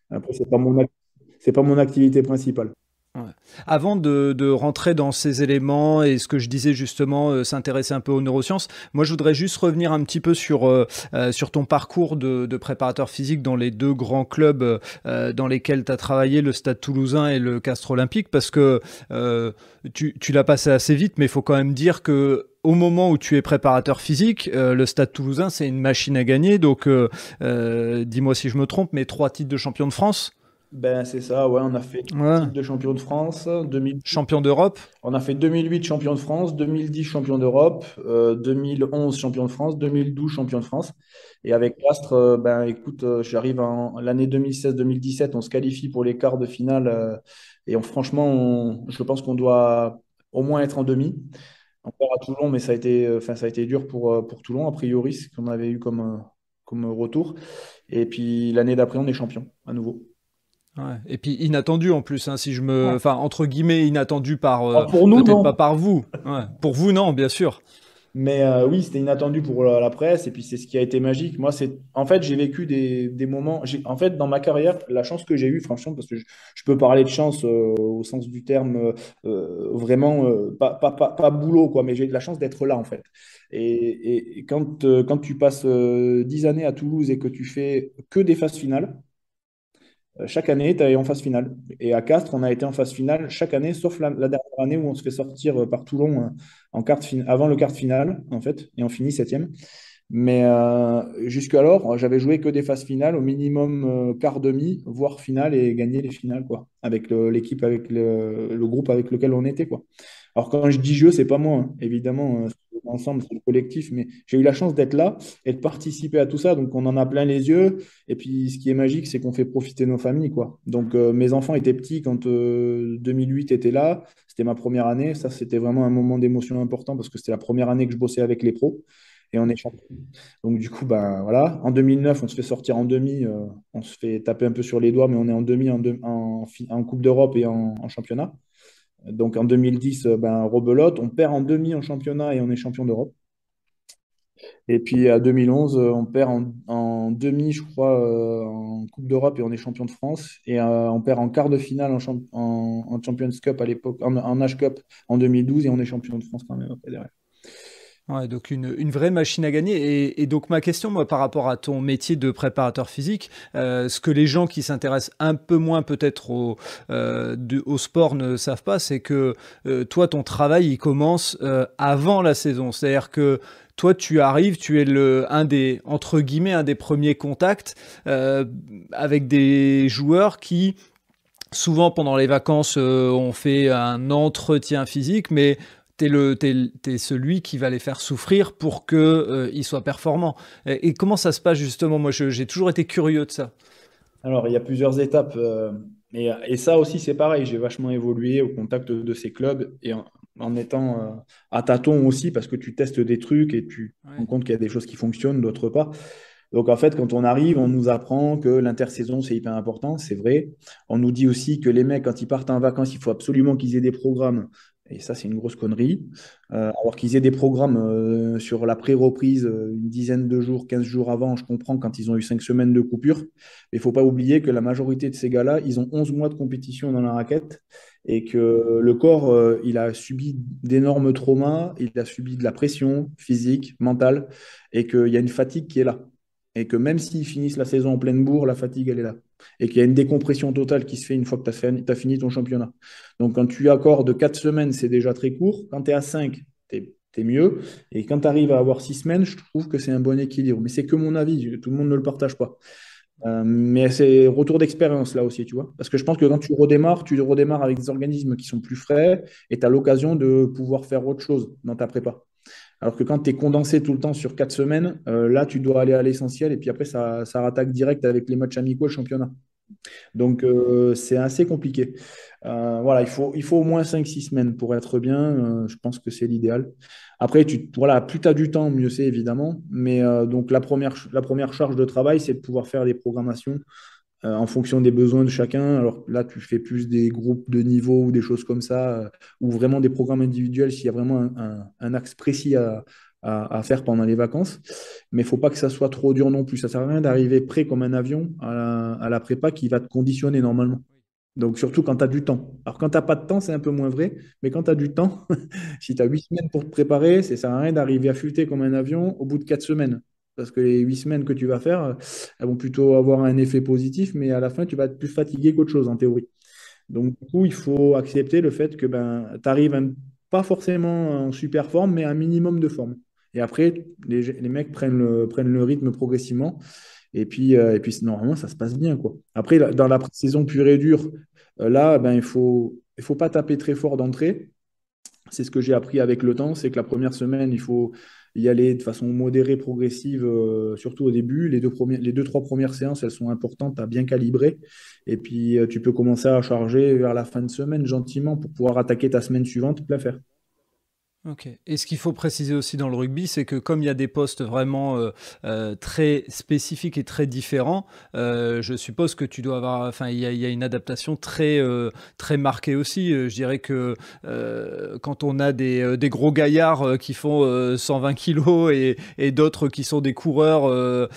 S1: Après, c'est pas mon activité principale.
S2: Ouais. Avant de rentrer dans ces éléments et ce que je disais justement, s'intéresser un peu aux neurosciences, moi je voudrais juste revenir un petit peu sur ton parcours de préparateur physique dans les deux grands clubs dans lesquels tu as travaillé, le Stade Toulousain et le Castres Olympique, parce que tu l'as passé assez vite, mais il faut quand même dire que au moment où tu es préparateur physique, le Stade Toulousain, c'est une machine à gagner. Donc, dis-moi si je me trompe, mais 3 titres de champion de France.
S1: Ben, c'est ça, ouais, on a fait
S2: Ouais.
S1: titre de champion de France, 2000,
S2: Champion d'Europe.
S1: on a fait 2008 champion de France, 2010 champion d'Europe, 2011 champion de France, 2012 champion de France. Et avec Castres, ben écoute, j'arrive en l'année 2016-2017, on se qualifie pour les quarts de finale et franchement, je pense qu'on doit au moins être en demi. On perd à Toulon, mais ça a été dur pour Toulon, a priori, ce qu'on avait eu comme retour. Et puis l'année d'après, on est champion à nouveau.
S2: Ouais. Et puis inattendu en plus, hein, enfin entre guillemets inattendu par,
S1: Pour nous,
S2: peut-être pas
S1: non.
S2: par vous. Ouais. Pour vous, non, bien sûr.
S1: Mais oui, c'était inattendu pour la presse et puis c'est ce qui a été magique. Moi, en fait, j'ai vécu des moments. En fait, dans ma carrière, la chance que j'ai eue, franchement, parce que je peux parler de chance au sens du terme, vraiment, pas boulot, quoi, mais j'ai eu de la chance d'être là, en fait. Et quand tu passes 10 années à Toulouse et que tu fais que des phases finales, chaque année, tu es en phase finale. Et à Castres, on a été en phase finale chaque année, sauf la dernière année où on se fait sortir par Toulon avant le quart de finale, en fait, et on finit septième. Mais jusqu'alors, j'avais joué que des phases finales, au minimum quart demi, voire finale, et gagné les finales, quoi, avec l'équipe, avec le groupe avec lequel on était, quoi. Alors quand je dis jeu, c'est pas moi, hein. Évidemment, c'est ensemble, c'est le collectif, mais j'ai eu la chance d'être là et de participer à tout ça, donc on en a plein les yeux. Et puis ce qui est magique, c'est qu'on fait profiter nos familles, quoi. Donc mes enfants étaient petits quand 2008 était là, c'était ma première année, ça c'était vraiment un moment d'émotion important parce que c'était la première année que je bossais avec les pros. Et on est champion. Donc, du coup, ben, voilà. En 2009, on se fait sortir en demi. On se fait taper un peu sur les doigts, mais on est en demi en Coupe d'Europe et en championnat. Donc, en 2010, ben, rebelote. On perd en demi en championnat et on est champion d'Europe. Et puis, à 2011, on perd en demi, je crois, en Coupe d'Europe et on est champion de France. Et on perd en quart de finale en Champions Cup à l'époque, en H Cup en 2012 et on est champion de France quand même après derrière.
S2: Ouais, donc une vraie machine à gagner. Et donc ma question, moi, par rapport à ton métier de préparateur physique, ce que les gens qui s'intéressent un peu moins peut-être au sport ne savent pas, c'est que toi, ton travail, il commence avant la saison. C'est-à-dire que toi, tu arrives, tu es entre guillemets, un des premiers contacts avec des joueurs qui, souvent pendant les vacances, ont fait un entretien physique, mais t'es celui qui va les faire souffrir pour qu'ils soient performants. Et comment ça se passe justement? Moi, j'ai toujours été curieux de ça.
S1: Alors, il y a plusieurs étapes. Et ça aussi, c'est pareil. J'ai vachement évolué au contact de ces clubs et en étant à tâtons aussi, parce que tu testes des trucs et tu te rends compte qu'il y a des choses qui fonctionnent, d'autres pas. Donc, en fait, quand on arrive, on nous apprend que l'intersaison, c'est hyper important, c'est vrai. On nous dit aussi que les mecs, quand ils partent en vacances, il faut absolument qu'ils aient des programmes. Et ça, c'est une grosse connerie. Alors qu'ils aient des programmes sur la pré-reprise, une dizaine de jours, 15 jours avant, je comprends quand ils ont eu 5 semaines de coupure. Mais il ne faut pas oublier que la majorité de ces gars-là, ils ont 11 mois de compétition dans la raquette et que le corps, il a subi d'énormes traumas, il a subi de la pression physique, mentale, et qu'il y a une fatigue qui est là. Et que même s'ils finissent la saison en pleine bourre, la fatigue, elle est là. Et qu'il y a une décompression totale qui se fait une fois que tu as fini ton championnat. Donc, quand tu accordes 4 semaines, c'est déjà très court. Quand tu es à 5, tu es mieux. Et quand tu arrives à avoir 6 semaines, je trouve que c'est un bon équilibre. Mais c'est que mon avis, tout le monde ne le partage pas. Mais c'est retour d'expérience là aussi, tu vois. Parce que je pense que quand tu redémarres avec des organismes qui sont plus frais et tu as l'occasion de pouvoir faire autre chose dans ta prépa. Alors que quand tu es condensé tout le temps sur 4 semaines, là, tu dois aller à l'essentiel et puis après, ça rattaque direct avec les matchs amicaux et le championnat. Donc, c'est assez compliqué. Voilà, il faut au moins 5 6 semaines pour être bien. Je pense que c'est l'idéal. Après, voilà, plus tu as du temps, mieux c'est évidemment. Mais donc, la première charge de travail, c'est de pouvoir faire des programmations en fonction des besoins de chacun. Alors là, tu fais plus des groupes de niveau ou des choses comme ça, ou vraiment des programmes individuels s'il y a vraiment un axe précis à faire pendant les vacances. Mais il ne faut pas que ça soit trop dur non plus. Ça ne sert à rien d'arriver prêt comme un avion à la prépa qui va te conditionner normalement. Donc, surtout quand tu as du temps. Alors, quand tu n'as pas de temps, c'est un peu moins vrai. Mais quand tu as du temps, si tu as 8 semaines pour te préparer, ça ne sert à rien d'arriver affûté comme un avion au bout de 4 semaines. Parce que les 8 semaines que tu vas faire, elles vont plutôt avoir un effet positif, mais à la fin, tu vas être plus fatigué qu'autre chose en théorie. Donc, du coup, il faut accepter le fait que tu arrives pas forcément en super forme, mais un minimum de forme. Et après, les mecs prennent le rythme progressivement. Et puis normalement, ça se passe bien, quoi. Après, dans la saison pure et dure, là, il faut pas taper très fort d'entrée. C'est ce que j'ai appris avec le temps, c'est que la première semaine, il faut y aller de façon modérée, progressive, surtout au début. Les deux, trois premières séances, elles sont importantes à bien calibrer. Et puis, tu peux commencer à charger vers la fin de semaine gentiment pour pouvoir attaquer ta semaine suivante plein fer.
S2: Ok. Et ce qu'il faut préciser aussi dans le rugby, c'est que comme il y a des postes vraiment très spécifiques et très différents, je suppose que tu dois avoir, enfin, il y a une adaptation très marquée aussi. Je dirais que quand on a des gros gaillards qui font 120 kilos et d'autres qui sont des coureurs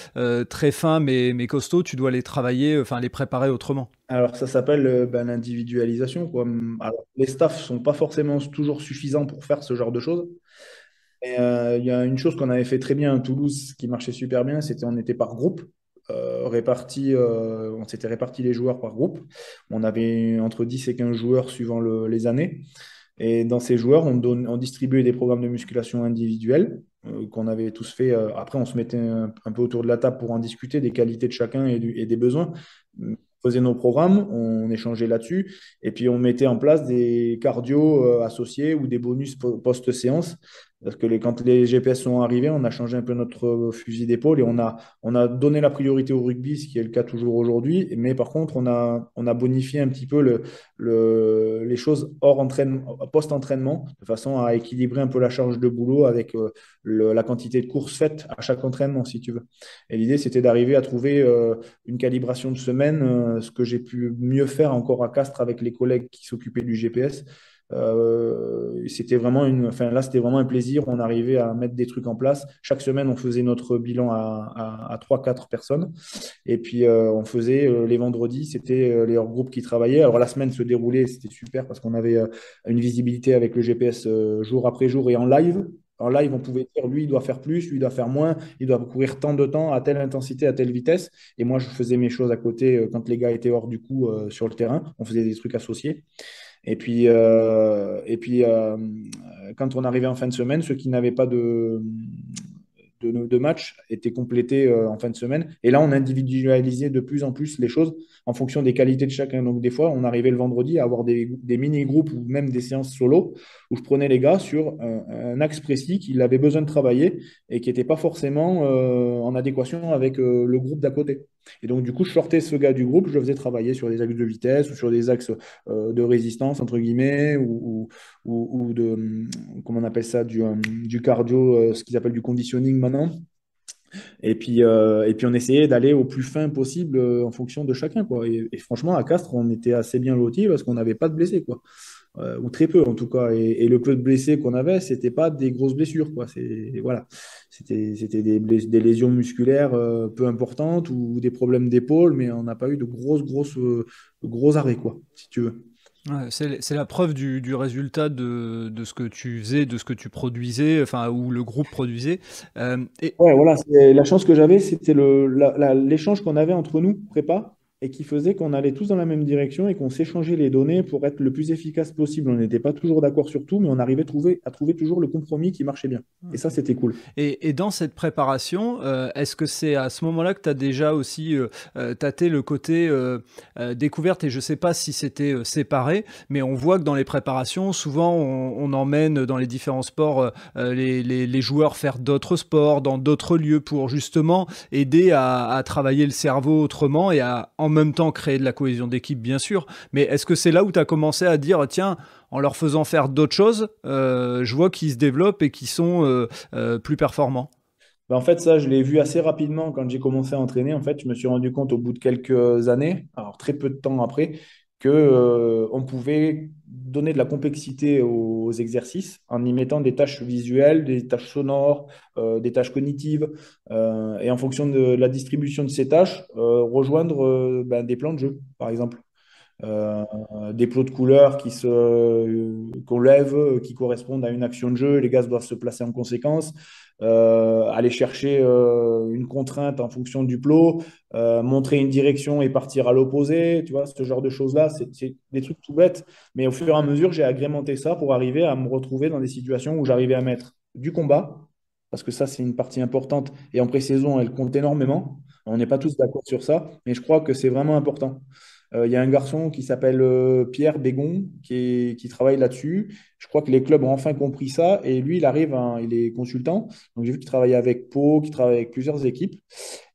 S2: très fins mais costauds, tu dois les travailler, enfin les préparer autrement.
S1: Alors, ça s'appelle l'individualisation, quoi. Alors, les staffs sont pas forcément toujours suffisants pour faire ce genre de choses. Et il y a une chose qu'on avait fait très bien à Toulouse, qui marchait super bien, c'était on était par groupe, on s'était répartis les joueurs par groupe. On avait entre 10 et 15 joueurs suivant les années. Et dans ces joueurs, on distribuait des programmes de musculation individuels qu'on avait tous fait. Après, on se mettait un peu autour de la table pour en discuter des qualités de chacun et des besoins. On faisait nos programmes, on échangeait là-dessus, et puis on mettait en place des cardio associés ou des bonus post-séance. Parce que quand les GPS sont arrivés, on a changé un peu notre fusil d'épaule et on a donné la priorité au rugby, ce qui est le cas toujours aujourd'hui. Mais par contre, on a bonifié un petit peu les choses hors entraînement, post-entraînement, de façon à équilibrer un peu la charge de boulot avec la quantité de courses faites à chaque entraînement, si tu veux. Et l'idée, c'était d'arriver à trouver une calibration de semaine, ce que j'ai pu mieux faire encore à Castres avec les collègues qui s'occupaient du GPS. C'était vraiment un plaisir. On arrivait à mettre des trucs en place. Chaque semaine, on faisait notre bilan à 3-4 personnes. Et puis, on faisait les vendredis, c'était les hors groupes qui travaillaient. Alors, la semaine se déroulait, c'était super parce qu'on avait une visibilité avec le GPS jour après jour et en live. En live, on pouvait dire, lui, il doit faire plus, lui, il doit faire moins, il doit courir tant de temps, à telle intensité, à telle vitesse. Et moi, je faisais mes choses à côté quand les gars étaient hors du coup sur le terrain. On faisait des trucs associés. Et puis, quand on arrivait en fin de semaine, ceux qui n'avaient pas de match étaient complétés en fin de semaine. Et là, on individualisait de plus en plus les choses en fonction des qualités de chacun. Donc, des fois, on arrivait le vendredi à avoir des mini-groupes ou même des séances solo où je prenais les gars sur un axe précis qu'ils avaient besoin de travailler et qui n'était pas forcément en adéquation avec le groupe d'à côté. Et donc, du coup, je sortais ce gars du groupe, je le faisais travailler sur des axes de vitesse ou sur des axes de résistance, entre guillemets, ou de, comment on appelle ça, du cardio, ce qu'ils appellent du conditioning maintenant. Et puis on essayait d'aller au plus fin possible en fonction de chacun, quoi. Et franchement, à Castres, on était assez bien lotis parce qu'on n'avait pas de blessés, quoi. Ou très peu en tout cas. Et le peu de blessés qu'on avait, c'était pas des grosses blessures, quoi. Voilà. C'était des lésions musculaires peu importantes ou des problèmes d'épaule, mais on n'a pas eu de gros arrêts, quoi, si tu veux.
S2: Ouais, c'est la preuve du résultat de ce que tu faisais, de ce que tu produisais, enfin, ou le groupe produisait.
S1: Ouais, voilà, la chance que j'avais, c'était l'échange qu'on avait entre nous, prépa, et qui faisait qu'on allait tous dans la même direction et qu'on s'échangeait les données pour être le plus efficace possible. On n'était pas toujours d'accord sur tout, mais on arrivait à trouver toujours le compromis qui marchait bien. Et ça, c'était cool.
S2: Et dans cette préparation, est-ce que c'est à ce moment-là que tu as déjà aussi tâté le côté découverte? Et je ne sais pas si c'était séparé, mais on voit que dans les préparations, souvent, on emmène dans les différents sports les joueurs faire d'autres sports, dans d'autres lieux, pour justement aider à travailler le cerveau autrement et à en même temps créer de la cohésion d'équipe, bien sûr. Mais est-ce que c'est là où tu as commencé à dire, tiens, en leur faisant faire d'autres choses, je vois qu'ils se développent et qu'ils sont plus performants?
S1: Ben, en fait, ça, je l'ai vu assez rapidement quand j'ai commencé à entraîner. En fait, je me suis rendu compte au bout de quelques années, alors très peu de temps après, que, on pouvait donner de la complexité aux exercices en y mettant des tâches visuelles, des tâches sonores, des tâches cognitives, et en fonction de la distribution de ces tâches, rejoindre ben, des plans de jeu, par exemple. Euh, des plots de couleurs qu'on lève, qui correspondent à une action de jeu. Les gars doivent se placer en conséquence. Aller chercher une contrainte en fonction du plot, montrer une direction et partir à l'opposé, tu vois, ce genre de choses-là, c'est des trucs tout bêtes. Mais au fur et à mesure, j'ai agrémenté ça pour arriver à me retrouver dans des situations où j'arrivais à mettre du combat, parce que ça, c'est une partie importante. Et en pré-saison, elle compte énormément. On n'est pas tous d'accord sur ça, mais je crois que c'est vraiment important. Il y a un garçon qui s'appelle Pierre Bégon qui travaille là-dessus. Je crois que les clubs ont enfin compris ça et lui, il est consultant. Donc j'ai vu qu'il travaillait avec Pau, qu'il travaille avec plusieurs équipes.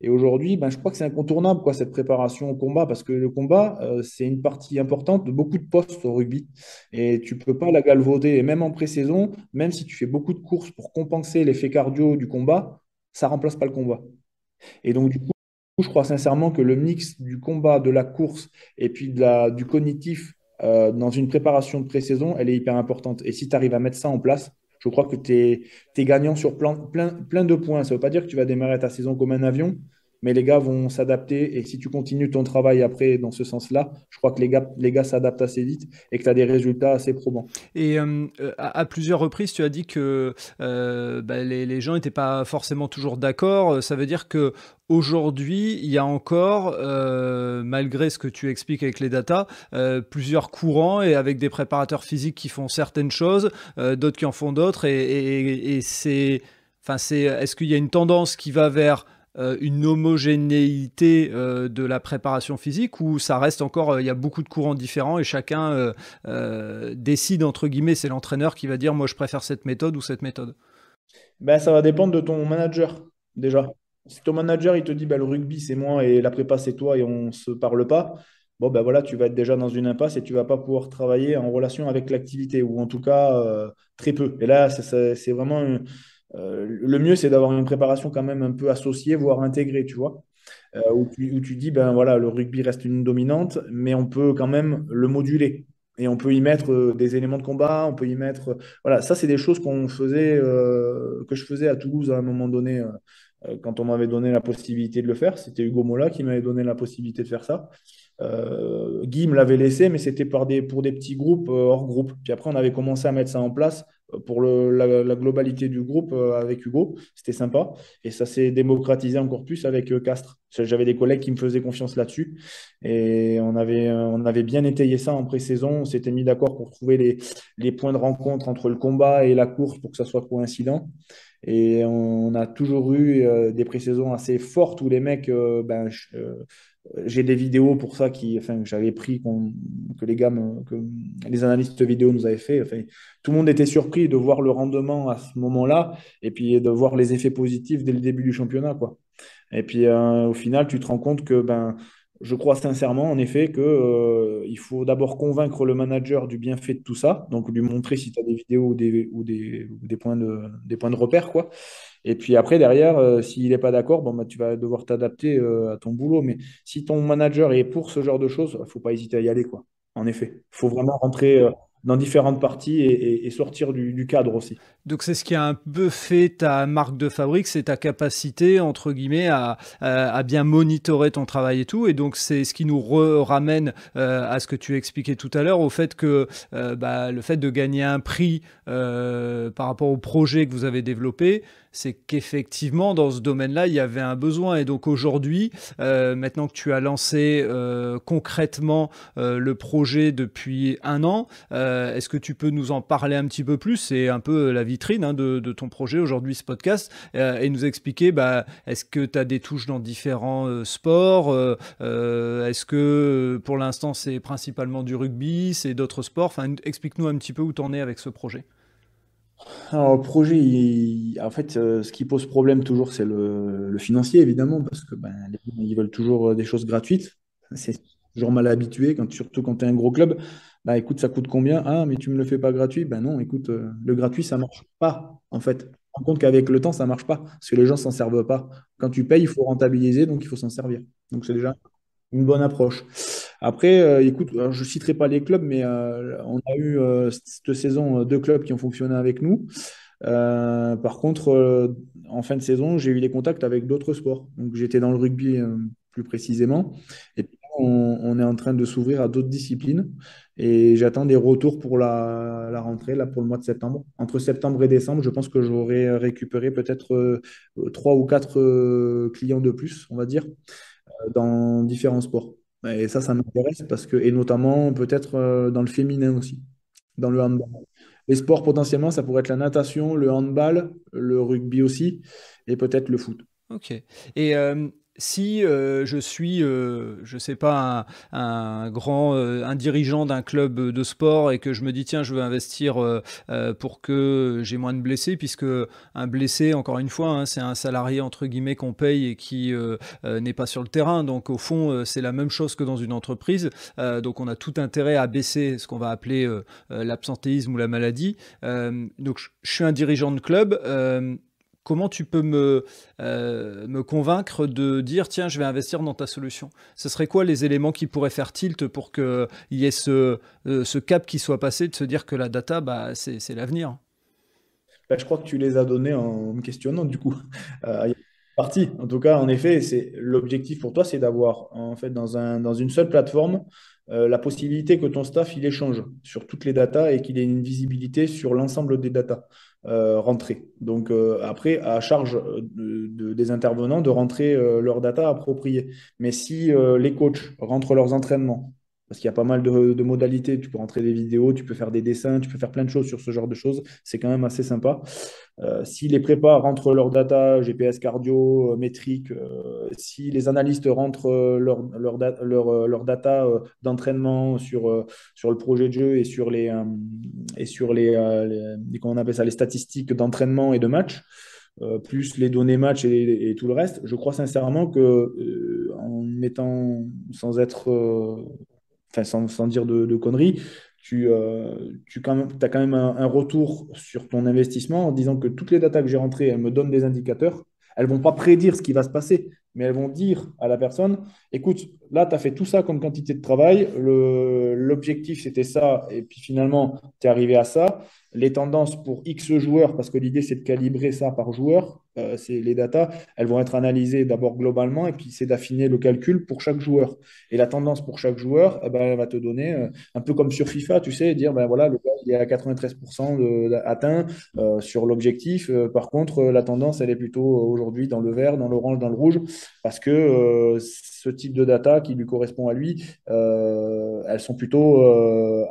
S1: Et aujourd'hui, ben, je crois que c'est incontournable quoi, cette préparation au combat parce que le combat, c'est une partie importante de beaucoup de postes au rugby. Et tu peux pas la galvauder. Et même en pré-saison, même si tu fais beaucoup de courses pour compenser l'effet cardio du combat, ça remplace pas le combat. Et donc, du coup, je crois sincèrement que le mix du combat, de la course et puis du cognitif dans une préparation de pré-saison, elle est hyper importante. Et si tu arrives à mettre ça en place, je crois que tu es gagnant sur plein de points. Ça ne veut pas dire que tu vas démarrer ta saison comme un avion, mais les gars vont s'adapter. Et si tu continues ton travail après dans ce sens-là, je crois que les gars s'adaptent assez vite et que tu as des résultats assez probants.
S2: Et à plusieurs reprises, tu as dit que les gens n'étaient pas forcément toujours d'accord. Ça veut dire que aujourd'hui, il y a encore, malgré ce que tu expliques avec les datas, plusieurs courants et avec des préparateurs physiques qui font certaines choses, d'autres qui en font d'autres. Et est-ce qu'il y a une tendance qui va vers une homogénéité de la préparation physique ou ça reste encore, il y a beaucoup de courants différents et chacun décide, entre guillemets, c'est l'entraîneur qui va dire moi je préfère cette méthode ou cette méthode?
S1: Ben, ça va dépendre de ton manager déjà. Si ton manager il te dit ben, le rugby c'est moi et la prépa c'est toi et on ne se parle pas, bon ben voilà, tu vas être déjà dans une impasse et tu vas pas pouvoir travailler en relation avec l'activité ou en tout cas très peu. Et là, c'est vraiment le mieux, c'est d'avoir une préparation quand même un peu associée, voire intégrée, tu vois, où tu dis, ben voilà, le rugby reste une dominante, mais on peut quand même le moduler. Et on peut y mettre des éléments de combat, on peut y mettre. Voilà, ça, c'est des choses que je faisais à Toulouse à un moment donné, quand on m'avait donné la possibilité de le faire. C'était Hugo Mola qui m'avait donné la possibilité de faire ça. Guy me l'avait laissé, mais c'était pour des petits groupes hors groupe. Puis après, on avait commencé à mettre ça en place pour la globalité du groupe avec Hugo. C'était sympa. Et ça s'est démocratisé encore plus avec Castres. J'avais des collègues qui me faisaient confiance là-dessus. Et on avait bien étayé ça en pré-saison. On s'était mis d'accord pour trouver les points de rencontre entre le combat et la course pour que ça soit coïncident. Et on a toujours eu des pré-saisons assez fortes où les mecs, j'ai des vidéos pour ça que j'avais pris, que les gars, que les analystes vidéo nous avaient fait. Enfin, tout le monde était surpris de voir le rendement à ce moment-là et puis de voir les effets positifs dès le début du championnat, quoi. Et puis au final, tu te rends compte que je crois sincèrement, en effet, il faut d'abord convaincre le manager du bienfait de tout ça, donc lui montrer si tu as des vidéos ou des points de repère, quoi. Et puis après, derrière, s'il n'est pas d'accord, bon, tu vas devoir t'adapter à ton boulot. Mais si ton manager est pour ce genre de choses, il ne faut pas hésiter à y aller, quoi. En effet, il faut vraiment rentrer dans différentes parties et sortir du cadre aussi.
S2: Donc c'est ce qui a un peu fait ta marque de fabrique, c'est ta capacité, entre guillemets, à bien monitorer ton travail et tout. Et donc c'est ce qui nous ramène à ce que tu expliquais tout à l'heure, au fait que le fait de gagner un prix par rapport au projet que vous avez développé, c'est qu'effectivement, dans ce domaine-là, il y avait un besoin. Et donc aujourd'hui, maintenant que tu as lancé concrètement le projet depuis 1 an, est-ce que tu peux nous en parler un petit peu plus? C'est un peu la vitrine de ton projet aujourd'hui, ce podcast, et nous expliquer, est-ce que tu as des touches dans différents sports? Est-ce que pour l'instant, c'est principalement du rugby, c'est d'autres sports? Enfin, explique-nous un petit peu où tu en es avec ce projet.
S1: Alors, le projet, en fait, ce qui pose problème toujours, c'est le financier, évidemment, parce que les gens, ils veulent toujours des choses gratuites. C'est toujours mal habitué, surtout quand tu es un gros club. Écoute, ça coûte combien? Ah, mais tu me le fais pas gratuit? Non, écoute, le gratuit, ça marche pas, en fait. Tu te rends compte qu'avec le temps, ça marche pas, parce que les gens s'en servent pas. Quand tu payes, il faut rentabiliser, donc il faut s'en servir. Donc, c'est déjà une bonne approche. Après, écoute, alors, je ne citerai pas les clubs, mais on a eu cette saison 2 clubs qui ont fonctionné avec nous. Par contre, en fin de saison, j'ai eu des contacts avec d'autres sports. Donc, j'étais dans le rugby plus précisément. Et puis, on est en train de s'ouvrir à d'autres disciplines. Et j'attends des retours pour la rentrée, là, pour le mois de septembre. Entre septembre et décembre, je pense que j'aurai récupéré peut-être 3 ou 4 clients de plus, on va dire, dans différents sports. Et ça m'intéresse parce que, et notamment peut-être dans le féminin aussi, dans le handball. Les sports potentiellement, ça pourrait être la natation, le handball, le rugby aussi, et peut-être le foot.
S2: Ok. Et si je suis, je sais pas, un dirigeant d'un club de sport et que je me dis, tiens, je veux investir pour que j'ai moins de blessés, puisque un blessé, encore une fois, c'est un salarié, entre guillemets, qu'on paye et qui n'est pas sur le terrain. Donc, au fond, c'est la même chose que dans une entreprise. Donc, on a tout intérêt à baisser ce qu'on va appeler l'absentéisme ou la maladie. Donc, je suis un dirigeant de club. Comment tu peux me convaincre de dire, tiens, je vais investir dans ta solution? Ce serait quoi les éléments qui pourraient faire tilt pour qu'il y ait ce cap qui soit passé, de se dire que la data, c'est l'avenir?
S1: Je crois que tu les as donnés en me questionnant, du coup. Il y a une partie. En tout cas, en effet, l'objectif pour toi, c'est d'avoir, en fait, dans une seule plateforme, la possibilité que ton staff, il échange sur toutes les datas et qu'il ait une visibilité sur l'ensemble des datas rentrées. Donc, après, à charge des intervenants de rentrer leurs datas appropriées. Mais si les coachs rentrent leurs entraînements, parce qu'il y a pas mal de modalités, tu peux rentrer des vidéos, tu peux faire des dessins, tu peux faire plein de choses sur ce genre de choses, c'est quand même assez sympa. Si les prépas rentrent leurs data, GPS cardio, métrique, si les analystes rentrent leur data d'entraînement sur le projet de jeu et sur comment on appelle ça, les statistiques d'entraînement et de match, plus les données match et tout le reste, je crois sincèrement que en étant sans être enfin sans dire de conneries, tu as quand même un retour sur ton investissement en disant que toutes les datas que j'ai rentrées, elles me donnent des indicateurs. elles vont pas prédire ce qui va se passer, mais elles vont dire à la personne, écoute, là, tu as fait tout ça comme quantité de travail, l'objectif, c'était ça, et puis finalement, tu es arrivé à ça. Les tendances pour X joueurs, parce que l'idée, c'est de calibrer ça par joueur, c'est les datas, elles vont être analysées d'abord globalement, et puis c'est d'affiner le calcul pour chaque joueur. Et la tendance pour chaque joueur, eh ben, elle va te donner, un peu comme sur FIFA, tu sais, dire, ben voilà, le gars, il est à 93% atteint sur l'objectif. Par contre, la tendance, elle est plutôt aujourd'hui dans le vert, dans l'orange, dans le rouge, parce que ce type de data qui lui correspond à lui, elles sont plutôt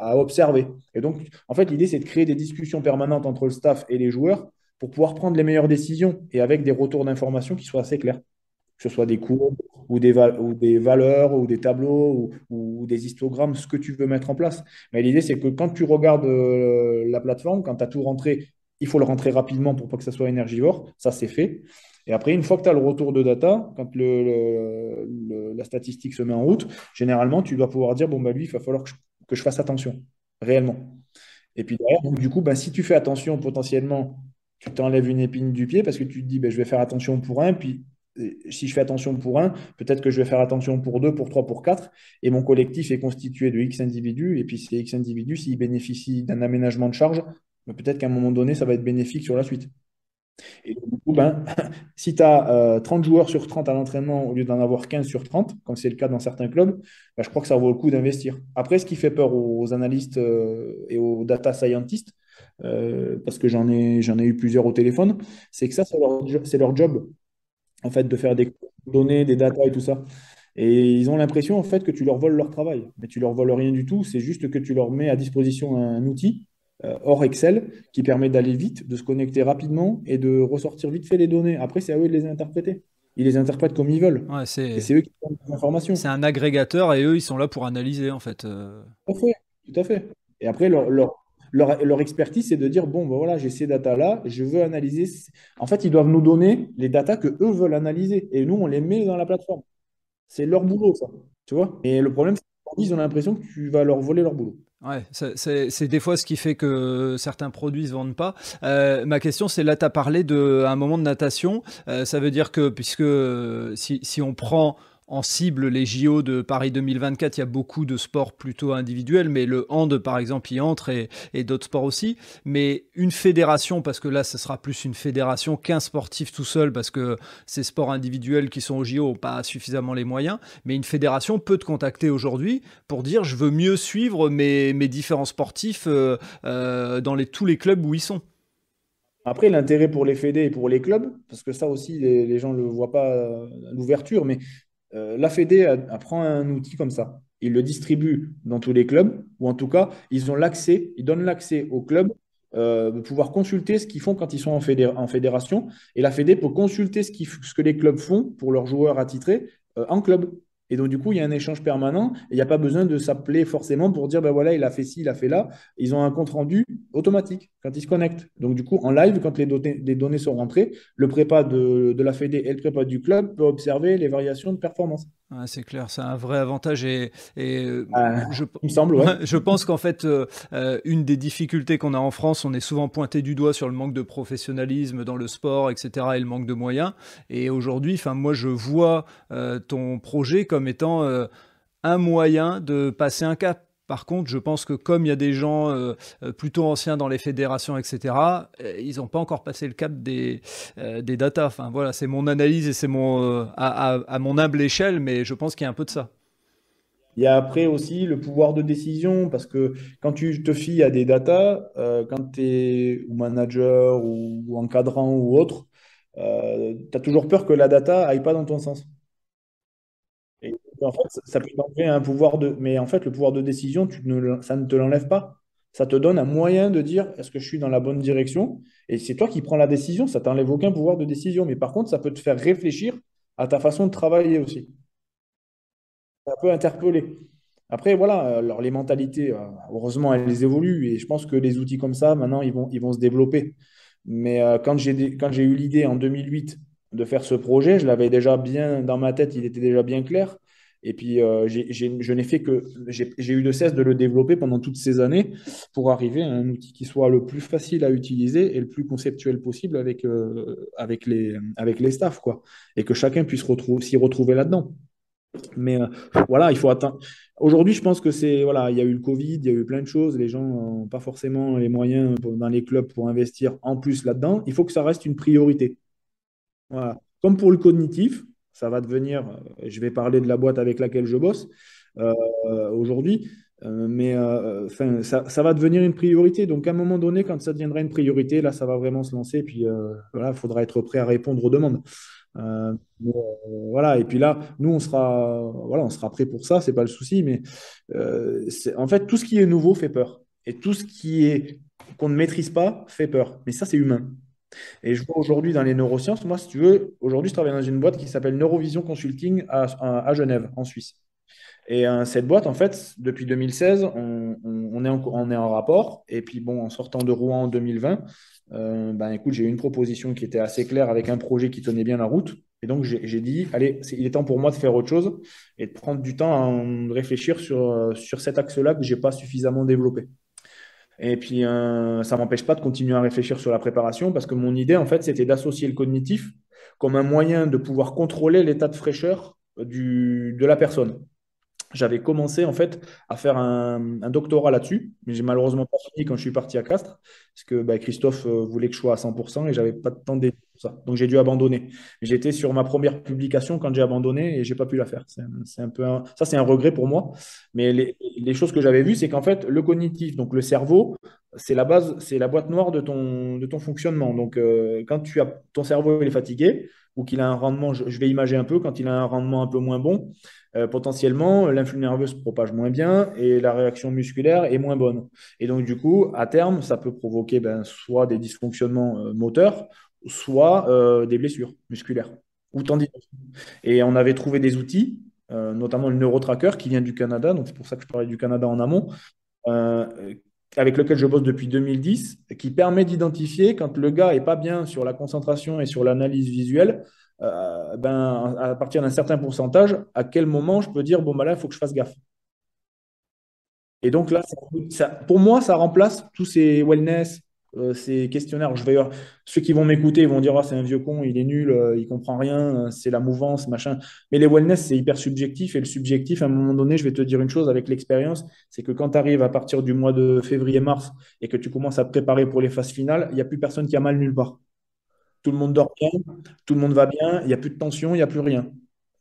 S1: à observer. Et donc, en fait, l'idée, c'est de créer des discussions permanentes entre le staff et les joueurs pour pouvoir prendre les meilleures décisions et avec des retours d'informations qui soient assez clairs, que ce soit des courbes ou des valeurs ou des tableaux ou des histogrammes, ce que tu veux mettre en place. Mais l'idée, c'est que quand tu regardes la plateforme, quand tu as tout rentré, il faut le rentrer rapidement pour pas que ça soit énergivore. Ça, c'est fait. Et après, une fois que tu as le retour de data, quand la statistique se met en route, généralement, tu dois pouvoir dire, bon, bah, lui, il va falloir que je fasse attention, réellement. Et puis derrière, donc, du coup, ben, si tu fais attention, potentiellement, tu t'enlèves une épine du pied parce que tu te dis, ben, je vais faire attention pour un, puis si je fais attention pour un, peut-être que je vais faire attention pour deux, pour trois, pour quatre, et mon collectif est constitué de X individus, et puis ces X individus, s'ils bénéficient d'un aménagement de charge, ben, peut-être qu'à un moment donné, ça va être bénéfique sur la suite. Et donc, du coup, ben, si tu as 30 joueurs sur 30 à l'entraînement au lieu d'en avoir 15 sur 30, comme c'est le cas dans certains clubs, ben, je crois que ça vaut le coup d'investir. Après, ce qui fait peur aux analystes et aux data scientists, parce que j'en ai eu plusieurs au téléphone, c'est que ça, c'est leur job, en fait, de faire des données, des data et tout ça. Et ils ont l'impression, en fait, que tu leur voles leur travail. Mais tu leur voles rien du tout, c'est juste que tu leur mets à disposition un outil hors Excel qui permet d'aller vite, de se connecter rapidement et de ressortir vite fait les données. Après, c'est à eux de les interpréter. Ils les interprètent comme ils veulent.
S2: Ouais,
S1: Et c'est eux qui donnent les informations.
S2: c'est un agrégateur et eux, ils sont là pour analyser, en fait.
S1: Tout à fait. Tout à fait. Et après, leur expertise, c'est de dire, bon, ben voilà, j'ai ces datas-là, je veux analyser. En fait, ils doivent nous donner les datas que eux veulent analyser. Et nous, on les met dans la plateforme. C'est leur boulot, ça. Tu vois? Et le problème, c'est qu'ils ont l'impression que tu vas leur voler leur boulot.
S2: Ouais, c'est des fois ce qui fait que certains produits se vendent pas. Ma question, c'est là, tu as parlé de un moment de natation. Ça veut dire que puisque si on prend en cible les JO de Paris 2024, il y a beaucoup de sports plutôt individuels, mais le hand, par exemple, y entre et d'autres sports aussi. Mais une fédération, parce que là, ce sera plus une fédération qu'un sportif tout seul, parce que ces sports individuels qui sont aux JO n'ont pas suffisamment les moyens. Mais une fédération peut te contacter aujourd'hui pour dire je veux mieux suivre mes différents sportifs dans tous les clubs où ils sont.
S1: Après, l'intérêt pour les fédés et pour les clubs, parce que ça aussi, les gens ne le voient pas à l'ouverture, mais la Fédé prend un outil comme ça. Ils le distribuent dans tous les clubs, ou en tout cas, ils donnent l'accès aux clubs de pouvoir consulter ce qu'ils font quand ils sont en fédération. Et la Fédé peut consulter ce que les clubs font pour leurs joueurs attitrés en club. Et donc, du coup, il y a un échange permanent et il n'y a pas besoin de s'appeler forcément pour dire, ben voilà, il a fait ci, il a fait là. Ils ont un compte rendu automatique quand ils se connectent. Donc, du coup, en live, quand les données sont rentrées, le prépa de la Fédé et le prépa du club peut observer les variations de performance.
S2: Ouais, c'est clair, c'est un vrai avantage et
S1: Il me semble, ouais.
S2: je pense qu'en fait, une des difficultés qu'on a en France, on est souvent pointé du doigt sur le manque de professionnalisme dans le sport, etc., et le manque de moyens. Et aujourd'hui, enfin, moi, je vois ton projet comme étant un moyen de passer un cap. Par contre, je pense que comme il y a des gens plutôt anciens dans les fédérations, etc., ils n'ont pas encore passé le cap des datas. Enfin, voilà, c'est mon analyse et c'est à mon humble échelle, mais je pense qu'il y a un peu de ça.
S1: Il y a après aussi le pouvoir de décision, parce que quand tu te fies à des datas, quand tu es ou manager ou encadrant ou autre, tu as toujours peur que la data aille pas dans ton sens. Et en fait, ça peut t'enlever un pouvoir de. Mais en fait, le pouvoir de décision, ça ne te l'enlève pas. Ça te donne un moyen de dire est-ce que je suis dans la bonne direction? Et c'est toi qui prends la décision, ça t'enlève aucun pouvoir de décision. Mais par contre, ça peut te faire réfléchir à ta façon de travailler aussi. Ça peut interpeller. Après, voilà, alors les mentalités, heureusement, elles évoluent et je pense que les outils comme ça, maintenant, ils vont se développer. Mais quand j'ai eu l'idée en 2008 de faire ce projet, je l'avais déjà bien dans ma tête, il était déjà bien clair. Et puis, je n'ai fait que, j'ai eu de cesse de le développer pendant toutes ces années pour arriver à un outil qui soit le plus facile à utiliser et le plus conceptuel possible avec les staffs, quoi. Et que chacun puisse s'y retrouver là-dedans. Mais voilà, il faut atteindre. Aujourd'hui, je pense que voilà, il y a eu le Covid, il y a eu plein de choses. Les gens n'ont pas forcément les moyens dans les clubs pour investir en plus là-dedans. Il faut que ça reste une priorité. Voilà. Comme pour le cognitif, ça va devenir, je vais parler de la boîte avec laquelle je bosse aujourd'hui, mais ça va devenir une priorité. Donc, à un moment donné, quand ça deviendra une priorité, là, ça va vraiment se lancer. Puis voilà, il faudra être prêt à répondre aux demandes. Voilà, et puis là, nous, on sera prêt pour ça, c'est pas le souci, mais en fait, tout ce qui est nouveau fait peur. Et tout ce qui est qu'on ne maîtrise pas fait peur. Mais ça, c'est humain. Et je vois aujourd'hui dans les neurosciences, moi, si tu veux, aujourd'hui, je travaille dans une boîte qui s'appelle Neurovision Consulting à Genève, en Suisse. Et cette boîte, en fait, depuis 2016, on est en rapport. Et puis, bon, en sortant de Rouen en 2020, ben, écoute, j'ai eu une proposition qui était assez claire avec un projet qui tenait bien la route. Et donc, j'ai dit, allez, il est temps pour moi de faire autre chose et de prendre du temps à réfléchir sur cet axe-là que je n'ai pas suffisamment développé. Et puis, ça ne m'empêche pas de continuer à réfléchir sur la préparation parce que mon idée, en fait, c'était d'associer le cognitif comme un moyen de pouvoir contrôler l'état de fraîcheur de la personne. J'avais commencé en fait à faire un doctorat là-dessus, mais j'ai malheureusement pas fini quand je suis parti à Castres, parce que bah, Christophe voulait que je sois à 100% et j'avais pas de temps d'études pour ça. Donc j'ai dû abandonner. J'étais sur ma première publication quand j'ai abandonné et j'ai pas pu la faire. C'est un peu ça, c'est un regret pour moi. Mais les choses que j'avais vues, c'est qu'en fait, le cognitif, donc le cerveau, c'est la base, c'est la boîte noire de ton fonctionnement. Donc quand ton cerveau il est fatigué ou qu'il a un rendement, je vais imager un peu, quand il a un rendement un peu moins bon, potentiellement, l'influx nerveux se propage moins bien et la réaction musculaire est moins bonne. Et donc, du coup, à terme, ça peut provoquer soit des dysfonctionnements moteurs, soit des blessures musculaires ou tendineuses. Et on avait trouvé des outils, notamment le NeuroTracker qui vient du Canada, donc c'est pour ça que je parlais du Canada en amont, euh, avec lequel je bosse depuis 2010, qui permet d'identifier quand le gars est pas bien sur la concentration et sur l'analyse visuelle, ben, à partir d'un certain pourcentage, à quel moment je peux dire, bon, ben là, il faut que je fasse gaffe. Et donc là, pour moi, ça remplace tous ces wellness, ces questionnaires. Ceux qui vont m'écouter vont dire, ah, c'est un vieux con, il est nul, il comprend rien, c'est la mouvance, machin. Mais les wellness, c'est hyper subjectif. Et le subjectif, à un moment donné, je vais te dire une chose avec l'expérience, c'est que quand tu arrives à partir du mois de février-mars et que tu commences à te préparer pour les phases finales, il n'y a plus personne qui a mal nulle part. Tout le monde dort bien, tout le monde va bien, il n'y a plus de tension, il n'y a plus rien.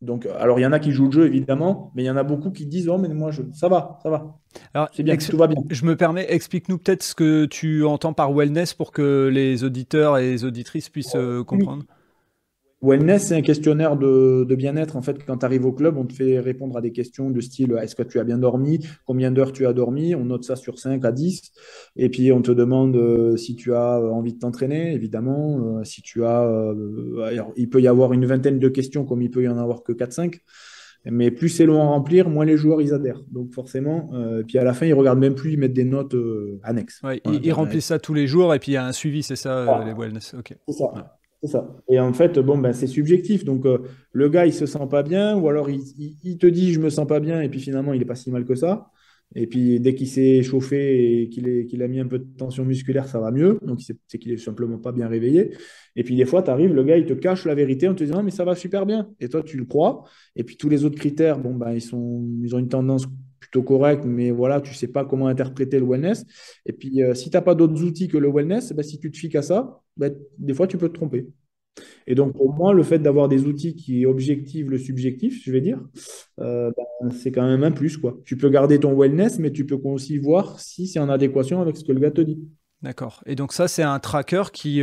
S1: Donc, alors, il y en a qui jouent le jeu, évidemment, mais il y en a beaucoup qui disent, oh, mais moi, ça va, ça va.
S2: Alors, c'est bien, tout va bien. Je me permets, explique-nous peut-être ce que tu entends par wellness pour que les auditeurs et les auditrices puissent comprendre.
S1: Wellness, c'est un questionnaire de bien-être. En fait, quand tu arrives au club, on te fait répondre à des questions de style est-ce que tu as bien dormi? Combien d'heures tu as dormi? On note ça sur 5 à 10. Et puis, on te demande si tu as envie de t'entraîner, évidemment. Si tu as. Alors, il peut y avoir une vingtaine de questions, comme il peut y en avoir que 4-5. Mais plus c'est long à remplir, moins les joueurs ils adhèrent. Donc forcément, puis à la fin, ils regardent même plus, ils mettent des notes annexes.
S2: Ouais, ils remplissent ça tous les jours et puis il y a un suivi, c'est ça, les wellness. Okay.
S1: C'est ça. Ouais. C'est ça. Et en fait, bon, ben, c'est subjectif. Donc, le gars, il se sent pas bien, ou alors il te dit, je me sens pas bien, et puis finalement, il est pas si mal que ça. Et puis, dès qu'il s'est chauffé et qu'il a mis un peu de tension musculaire, ça va mieux. Donc, c'est qu'il est simplement pas bien réveillé. Et puis, des fois, tu arrives, le gars, il te cache la vérité en te disant, non, mais ça va super bien. Et toi, tu le crois. Et puis, tous les autres critères, bon, ben, ils ont une tendance plutôt correcte, mais voilà, tu sais pas comment interpréter le wellness. Et puis, si tu n'as pas d'autres outils que le wellness, ben, si tu te fies à ça, ben, des fois, tu peux te tromper. Et donc, pour moi, le fait d'avoir des outils qui objectivent le subjectif, je vais dire, c'est quand même un plus, quoi. Tu peux garder ton wellness, mais tu peux aussi voir si c'est en adéquation avec ce que le gars te dit.
S2: D'accord. Et donc ça, c'est un tracker qui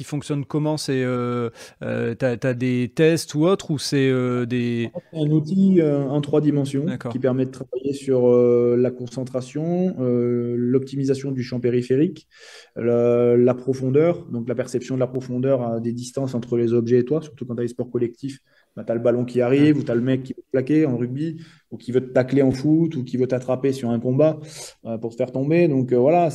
S2: fonctionne comment? T'as des tests ou autre, ou c'est des...
S1: C'est un outil en 3 dimensions qui permet de travailler sur la concentration, l'optimisation du champ périphérique, la profondeur, donc la perception de la profondeur des distances entre les objets et toi, surtout quand tu as les sports collectifs. Tu as le ballon qui arrive, ou tu as le mec qui veut te plaquer en rugby, ou qui veut te tacler en foot, ou qui veut t'attraper sur un combat pour te faire tomber. Donc voilà,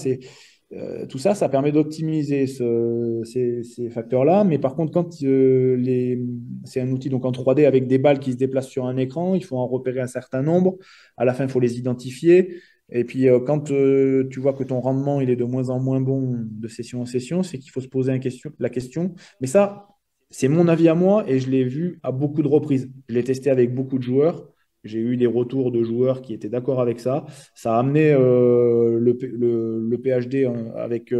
S1: tout ça, ça permet d'optimiser ces facteurs-là. Mais par contre, quand c'est un outil donc en 3D avec des balles qui se déplacent sur un écran, il faut en repérer un certain nombre. À la fin, il faut les identifier. Et puis, quand tu vois que ton rendement il est de moins en moins bon de session en session, c'est qu'il faut se poser la question. Mais ça, c'est mon avis à moi et je l'ai vu à beaucoup de reprises. Je l'ai testé avec beaucoup de joueurs. J'ai eu des retours de joueurs qui étaient d'accord avec ça. Ça a amené le PhD avec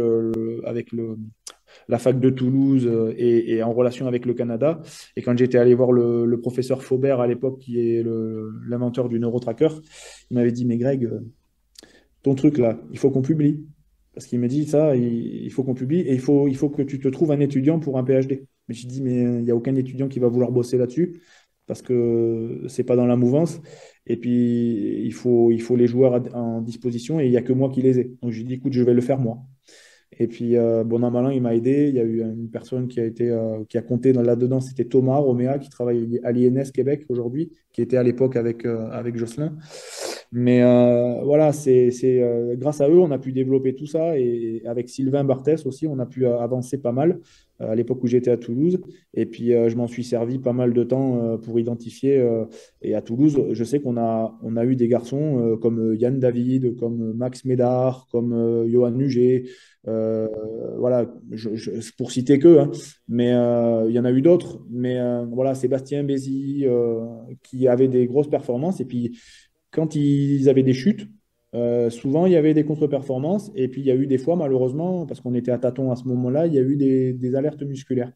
S1: la fac de Toulouse et en relation avec le Canada. Et quand j'étais allé voir le professeur Faubert à l'époque, qui est l'inventeur du NeuroTracker, il m'avait dit, mais Greg, ton truc là, il faut qu'on publie. Parce qu'il me dit ça, il faut qu'on publie et il faut que tu te trouves un étudiant pour un PhD. Mais je dis, mais il n'y a aucun étudiant qui va vouloir bosser là-dessus parce que c'est pas dans la mouvance. Et puis, il faut les joueurs en disposition et il n'y a que moi qui les ai. Donc, je lui dis, écoute, je vais le faire moi. Et puis, bon an, mal an, il m'a aidé. Il y a eu une personne qui a compté là-dedans. C'était Thomas Roméa, qui travaille à l'INS Québec aujourd'hui, qui était à l'époque avec Jocelyn. Mais voilà, c'est grâce à eux, on a pu développer tout ça. Et avec Sylvain Barthès aussi, on a pu avancer pas mal à l'époque où j'étais à Toulouse. Et puis, je m'en suis servi pas mal de temps pour identifier. Et à Toulouse, je sais on a eu des garçons comme Yann David, comme Max Médard, comme Johan Huget. Voilà, pour citer que, hein. Mais il y en a eu d'autres. Mais voilà, Sébastien Bézi, qui avait des grosses performances. Et puis, quand ils avaient des chutes, souvent il y avait des contre-performances. Et puis, il y a eu des fois, malheureusement, parce qu'on était à tâtons à ce moment-là, il y a eu des alertes musculaires.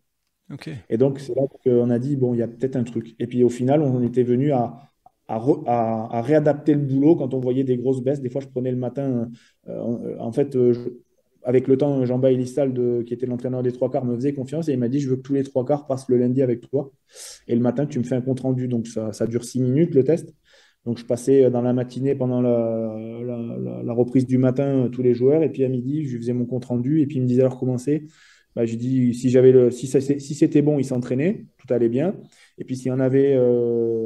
S2: Okay.
S1: Et donc, c'est là qu'on a dit, bon, il y a peut-être un truc. Et puis, au final, on en était venu à réadapter le boulot quand on voyait des grosses baisses. Des fois, je prenais le matin, en fait, avec le temps, Jean-Baptiste Elistal, qui était l'entraîneur des trois quarts, me faisait confiance et il m'a dit, je veux que tous les trois quarts passent le lundi avec toi. Et le matin, tu me fais un compte-rendu. Donc, ça dure 6 minutes, le test. Donc, je passais dans la matinée pendant la reprise du matin tous les joueurs. Et puis, à midi, je lui faisais mon compte-rendu. Et puis, il me disait alors comment c'est. Bah, je dis, si c'était bon, il s'entraînait, tout allait bien. Et puis, s'il y en avait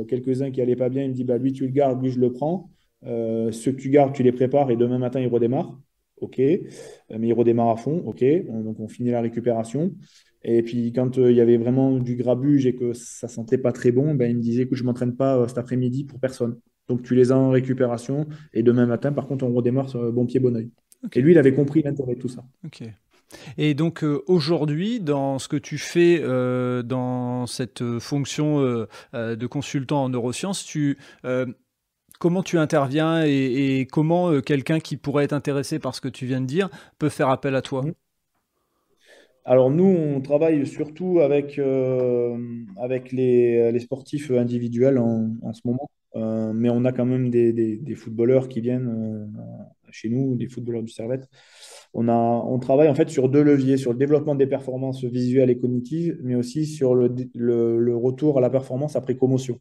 S1: quelques-uns qui n'allaient pas bien, il me dit, bah, lui, tu le gardes, lui, je le prends. Ceux que tu gardes, tu les prépares et demain matin, il redémarre. OK. Mais il redémarre à fond. OK. Donc, on finit la récupération. Et puis, quand il y avait vraiment du grabuge et que ça sentait pas très bon, ben, il me disait, écoute, je ne m'entraîne pas cet après-midi pour personne. Donc, tu les as en récupération. Et demain matin, par contre, on redémarre sur bon pied, bon oeil. Okay. Et lui, il avait compris l'intérêt de tout ça.
S2: OK. Et donc aujourd'hui, dans ce que tu fais dans cette fonction de consultant en neurosciences, comment tu interviens et comment quelqu'un qui pourrait être intéressé par ce que tu viens de dire peut faire appel à toi?
S1: Alors nous, on travaille surtout avec les sportifs individuels en ce moment. Mais on a quand même des footballeurs qui viennent chez nous, des footballeurs du Servette. On travaille en fait sur deux leviers, sur le développement des performances visuelles et cognitives, mais aussi sur le retour à la performance après commotion.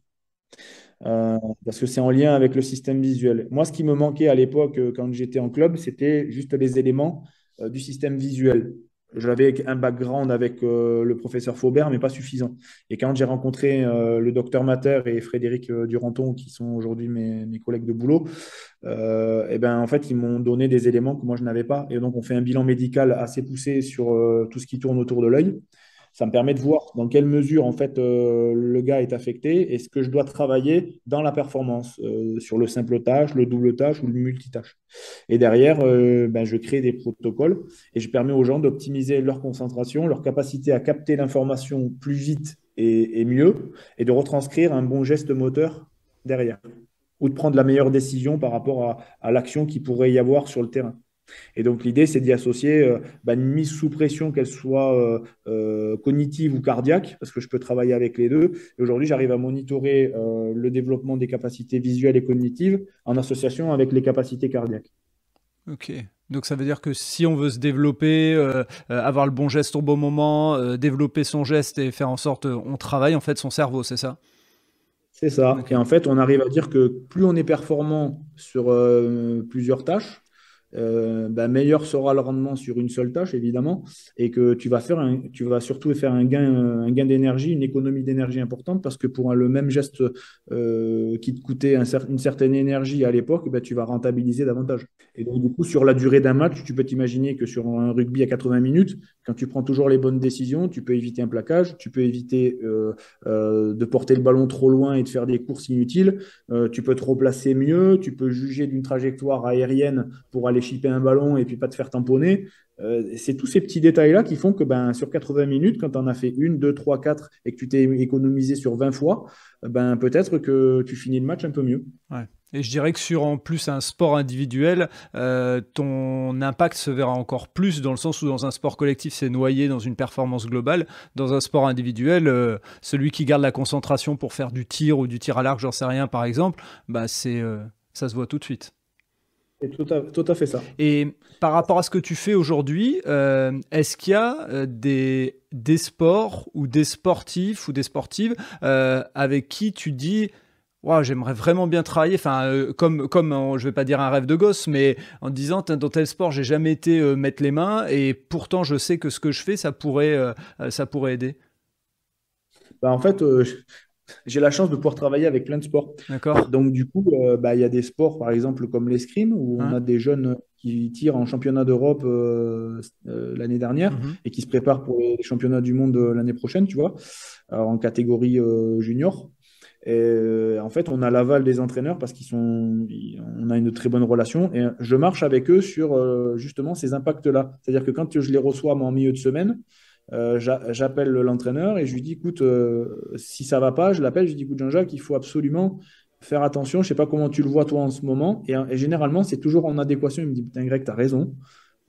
S1: Parce que c'est en lien avec le système visuel. Moi, ce qui me manquait à l'époque, quand j'étais en club, c'était juste les éléments du système visuel. J'avais un background avec le professeur Faubert, mais pas suffisant. Et quand j'ai rencontré le docteur Mater et Frédéric Duranton, qui sont aujourd'hui mes collègues de boulot, et ben, en fait, ils m'ont donné des éléments que moi, je n'avais pas. Et donc, on fait un bilan médical assez poussé sur tout ce qui tourne autour de l'œil. Ça me permet de voir dans quelle mesure en fait le gars est affecté et ce que je dois travailler dans la performance sur le simple tâche, le double tâche ou le multitâche. Et derrière, ben, je crée des protocoles et je permets aux gens d'optimiser leur concentration, leur capacité à capter l'information plus vite et mieux et de retranscrire un bon geste moteur derrière ou de prendre la meilleure décision par rapport à l'action qu'il pourrait y avoir sur le terrain. Et donc, l'idée, c'est d'y associer une mise sous pression, qu'elle soit cognitive ou cardiaque, parce que je peux travailler avec les deux. Et aujourd'hui, j'arrive à monitorer le développement des capacités visuelles et cognitives en association avec les capacités cardiaques.
S2: Ok. Donc, ça veut dire que si on veut se développer, avoir le bon geste au bon moment, développer son geste et faire en sorte, on travaille en fait son cerveau, c'est ça ?
S1: C'est ça. Okay. Et en fait, on arrive à dire que plus on est performant sur plusieurs tâches, meilleur sera le rendement sur une seule tâche, évidemment, et que tu vas surtout faire un gain d'énergie, une économie d'énergie importante, parce que pour le même geste qui te coûtait une certaine énergie à l'époque, tu vas rentabiliser davantage. Et donc, du coup, sur la durée d'un match, tu peux t'imaginer que sur un rugby à 80 minutes, quand tu prends toujours les bonnes décisions, tu peux éviter un plaquage, tu peux éviter de porter le ballon trop loin et de faire des courses inutiles, tu peux te replacer mieux, tu peux juger d'une trajectoire aérienne pour aller chipper un ballon et puis pas te faire tamponner. C'est tous ces petits détails-là qui font que sur 80 minutes, quand tu en as fait une, deux, trois, quatre et que tu t'es économisé sur 20 fois, peut-être que tu finis le match un peu mieux.
S2: Ouais. Et je dirais que sur en plus un sport individuel, ton impact se verra encore plus dans le sens où dans un sport collectif, c'est noyé dans une performance globale. Dans un sport individuel, celui qui garde la concentration pour faire du tir ou du tir à l'arc, j'en sais rien par exemple, ça se voit tout de suite.
S1: C'est tout à fait ça.
S2: Et par rapport à ce que tu fais aujourd'hui, est-ce qu'il y a des sports ou des sportifs ou des sportives avec qui tu dis wow, j'aimerais vraiment bien travailler, comme je vais pas dire un rêve de gosse, mais en disant dans tel sport j'ai jamais été mettre les mains et pourtant je sais que ce que je fais ça pourrait aider.
S1: En fait, j'ai la chance de pouvoir travailler avec plein de sports.
S2: D'accord.
S1: Donc, du coup, il y a des sports, par exemple, comme l'escrime, où on a des jeunes qui tirent en championnat d'Europe l'année dernière et qui se préparent pour les championnats du monde l'année prochaine, tu vois, en catégorie junior. Et en fait, on a l'aval des entraîneurs parce on a une très bonne relation et je marche avec eux sur justement ces impacts-là. C'est-à-dire que quand je les reçois moi, en milieu de semaine, j'appelle l'entraîneur et je lui dis, écoute, si ça va pas, je l'appelle, je lui dis, écoute, Jean-Jacques, il faut absolument faire attention. Je sais pas comment tu le vois toi en ce moment. Et généralement, c'est toujours en adéquation. Il me dit, putain, Greg, tu as raison.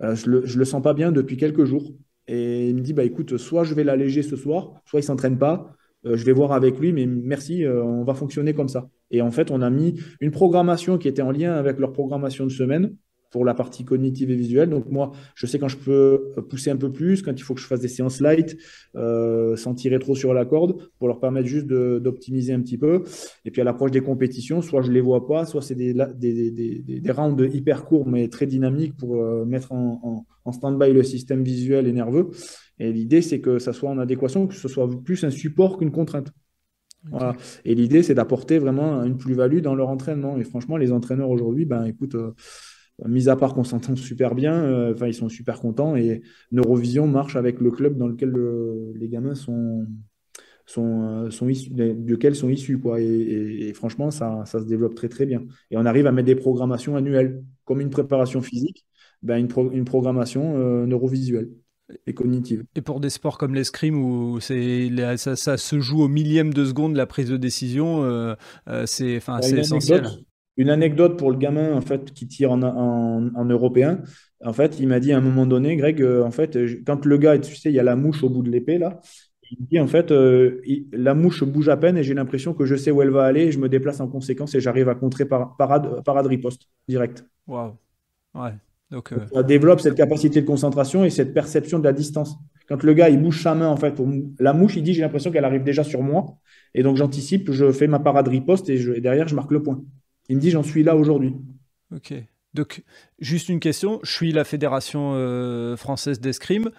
S1: Je le sens pas bien depuis quelques jours. Et il me dit, écoute, soit je vais l'alléger ce soir, soit il s'entraîne pas. Je vais voir avec lui, mais merci, on va fonctionner comme ça. Et en fait, on a mis une programmation qui était en lien avec leur programmation de semaine pour la partie cognitive et visuelle. Donc moi, je sais quand je peux pousser un peu plus, quand il faut que je fasse des séances light, sans tirer trop sur la corde, pour leur permettre juste d'optimiser un petit peu. Et puis à l'approche des compétitions, soit je ne les vois pas, soit c'est des rounds hyper courts, mais très dynamiques pour mettre en stand-by le système visuel et nerveux. Et l'idée, c'est que ça soit en adéquation, que ce soit plus un support qu'une contrainte. Okay. Voilà. Et l'idée, c'est d'apporter vraiment une plus-value dans leur entraînement. Et franchement, les entraîneurs aujourd'hui, écoute, mis à part qu'on s'entend super bien, ils sont super contents. Et Neurovision marche avec le club dans lequel les gamins sont issus, duquel sont issus. Quoi. Et franchement, ça se développe très, très bien. Et on arrive à mettre des programmations annuelles, comme une préparation physique, une programmation neurovisuelle et cognitive.
S2: Et pour des sports comme l'escrime où ça se joue au millième de seconde la prise de décision, c'est essentiel.
S1: Une anecdote pour le gamin en fait qui tire en européen. En fait, il m'a dit à un moment donné, Greg, en fait, quand le gars, tu sais, il y a la mouche au bout de l'épée là. Il dit en fait, la mouche bouge à peine et j'ai l'impression que je sais où elle va aller et je me déplace en conséquence et j'arrive à contrer parade riposte direct.
S2: Waouh. Ouais. Donc,
S1: ça développe cette capacité de concentration et cette perception de la distance. Quand le gars il bouge sa main, en fait, la mouche, il dit j'ai l'impression qu'elle arrive déjà sur moi. Et donc j'anticipe, je fais ma parade riposte et derrière, je marque le point. Il me dit j'en suis là aujourd'hui.
S2: Ok. Donc, juste une question. Je suis la Fédération française d'escrime.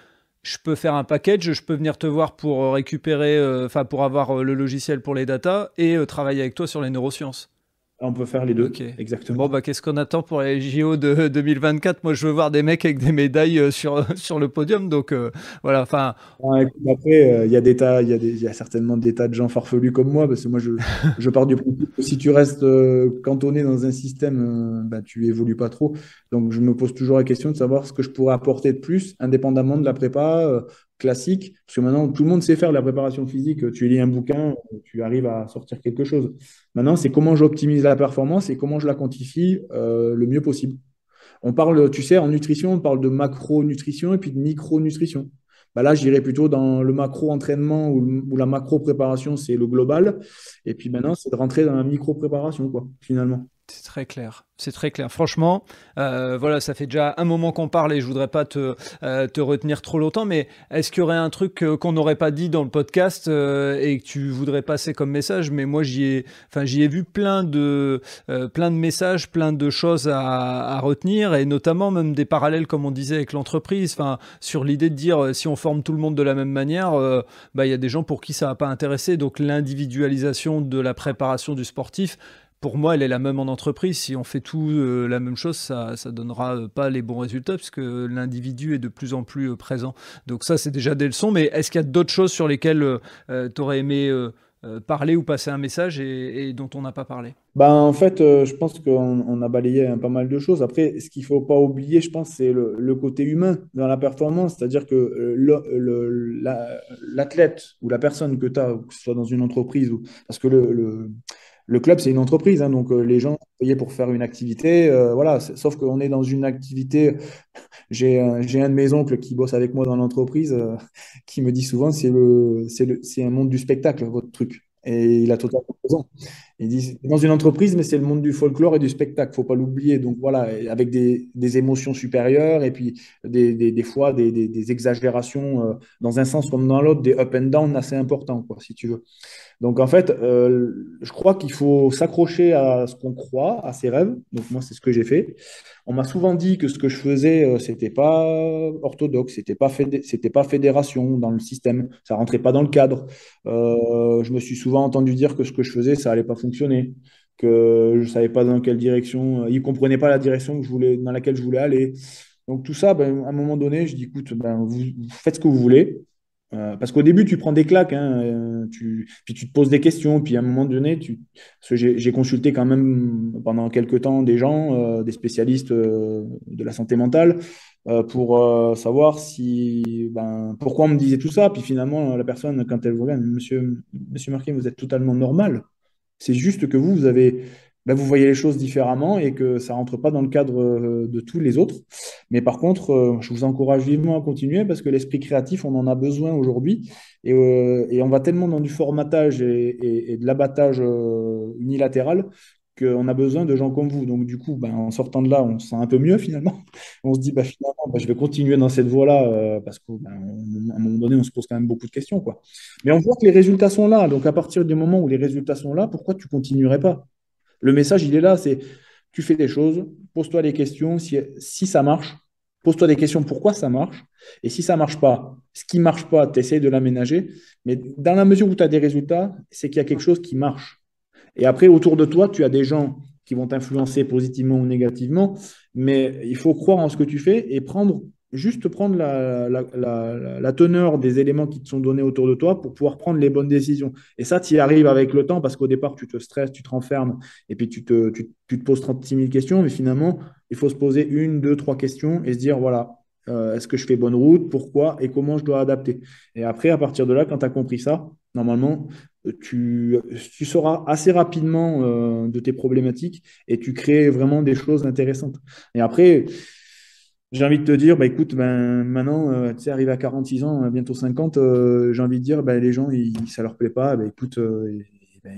S2: Je peux faire un package, je peux venir te voir pour récupérer, pour avoir le logiciel pour les datas et travailler avec toi sur les neurosciences.
S1: On peut faire les deux, okay. Exactement.
S2: Bon, qu'est-ce qu'on attend pour les JO de 2024 ? Moi, je veux voir des mecs avec des médailles sur le podium, donc voilà. Enfin.
S1: Ouais, après, il y a certainement des tas de gens farfelus comme moi, parce que moi, je pars du principe que si tu restes cantonné dans un système, tu évolues pas trop. Donc, je me pose toujours la question de savoir ce que je pourrais apporter de plus, indépendamment de la prépa classique, parce que maintenant, tout le monde sait faire de la préparation physique. Tu lis un bouquin, tu arrives à sortir quelque chose. Maintenant, c'est comment j'optimise la performance et comment je la quantifie le mieux possible. On parle, tu sais, en nutrition, on parle de macronutrition et puis de micronutrition. Là, je dirais plutôt dans le macro-entraînement ou la macro-préparation, c'est le global. Et puis maintenant, c'est de rentrer dans la micro-préparation, quoi, finalement.
S2: C'est très clair. C'est très clair. Franchement, voilà, ça fait déjà un moment qu'on parle et je voudrais pas te retenir trop longtemps, mais est-ce qu'il y aurait un truc qu'on n'aurait pas dit dans le podcast et que tu voudrais passer comme message? Mais moi, j'y ai vu plein de messages, plein de choses à retenir et notamment même des parallèles, comme on disait, avec l'entreprise. Enfin, sur l'idée de dire si on forme tout le monde de la même manière, il y a des gens pour qui ça va pas intéresser. Donc, l'individualisation de la préparation du sportif, pour moi, elle est la même en entreprise. Si on fait tout la même chose, ça donnera pas les bons résultats puisque l'individu est de plus en plus présent. Donc ça, c'est déjà des leçons. Mais est-ce qu'il y a d'autres choses sur lesquelles tu aurais aimé parler ou passer un message et dont on n'a pas parlé?
S1: En fait, je pense qu'on a balayé pas mal de choses. Après, ce qu'il ne faut pas oublier, je pense, c'est le côté humain dans la performance. C'est-à-dire que l'athlète ou la personne que tu as, que ce soit dans une entreprise, parce que le club, c'est une entreprise, hein, donc les gens sont payés pour faire une activité. Voilà, sauf qu'on est dans une activité. J'ai un de mes oncles qui bosse avec moi dans l'entreprise qui me dit souvent c'est un monde du spectacle, votre truc. Et il a totalement raison. Il dit c'est dans une entreprise, mais c'est le monde du folklore et du spectacle, faut pas l'oublier. Donc voilà, avec des émotions supérieures et puis des fois des exagérations dans un sens comme dans l'autre, des up and down assez importants, quoi, si tu veux. Donc en fait, je crois qu'il faut s'accrocher à ce qu'on croit, à ses rêves. Donc moi, c'est ce que j'ai fait. On m'a souvent dit que ce que je faisais, c'était pas orthodoxe, c'était pas fédération dans le système, ça rentrait pas dans le cadre. Je me suis souvent entendu dire que ce que je faisais, ça allait pas fonctionner, que je savais pas dans quelle direction, ils comprenaient pas la direction dans laquelle je voulais aller. Donc tout ça, à un moment donné, je dis, écoute, vous faites ce que vous voulez. Parce qu'au début, tu prends des claques, hein, puis tu te poses des questions, puis à un moment donné, parce que j'ai consulté quand même pendant quelques temps des gens, des spécialistes de la santé mentale, pour savoir pourquoi on me disait tout ça. Puis finalement, la personne, quand elle vous regarde, Monsieur Marquet, vous êtes totalement normal. C'est juste que vous voyez les choses différemment et que ça rentre pas dans le cadre de tous les autres. Mais par contre, je vous encourage vivement à continuer parce que l'esprit créatif, on en a besoin aujourd'hui. Et on va tellement dans du formatage et de l'abattage unilatéral qu'on a besoin de gens comme vous. Donc du coup, en sortant de là, on se sent un peu mieux finalement. On se dit, finalement, je vais continuer dans cette voie-là parce qu'à un moment donné, on se pose quand même beaucoup de questions, quoi. Mais on voit que les résultats sont là. Donc à partir du moment où les résultats sont là, pourquoi tu continuerais pas? Le message, il est là, c'est tu fais des choses, pose-toi des questions. Si ça marche, pose-toi des questions pourquoi ça marche. Et si ça ne marche pas, ce qui ne marche pas, tu essaies de l'aménager. Mais dans la mesure où tu as des résultats, c'est qu'il y a quelque chose qui marche. Et après, autour de toi, tu as des gens qui vont t'influencer positivement ou négativement. Mais il faut croire en ce que tu fais et prendre la teneur des éléments qui te sont donnés autour de toi pour pouvoir prendre les bonnes décisions. Et ça, tu y arrives avec le temps parce qu'au départ, tu te stresses, tu te renfermes et puis tu te poses 36 000 questions. Mais finalement, il faut se poser une, deux, trois questions et se dire, voilà, est-ce que je fais bonne route? Pourquoi? Et comment je dois adapter? Et après, à partir de là, quand tu as compris ça, normalement, tu sauras assez rapidement de tes problématiques et tu crées vraiment des choses intéressantes. Et après, j'ai envie de te dire, écoute, maintenant, tu sais, arrivé à 46 ans, bientôt 50, j'ai envie de dire, les gens, ça leur plaît pas, écoute,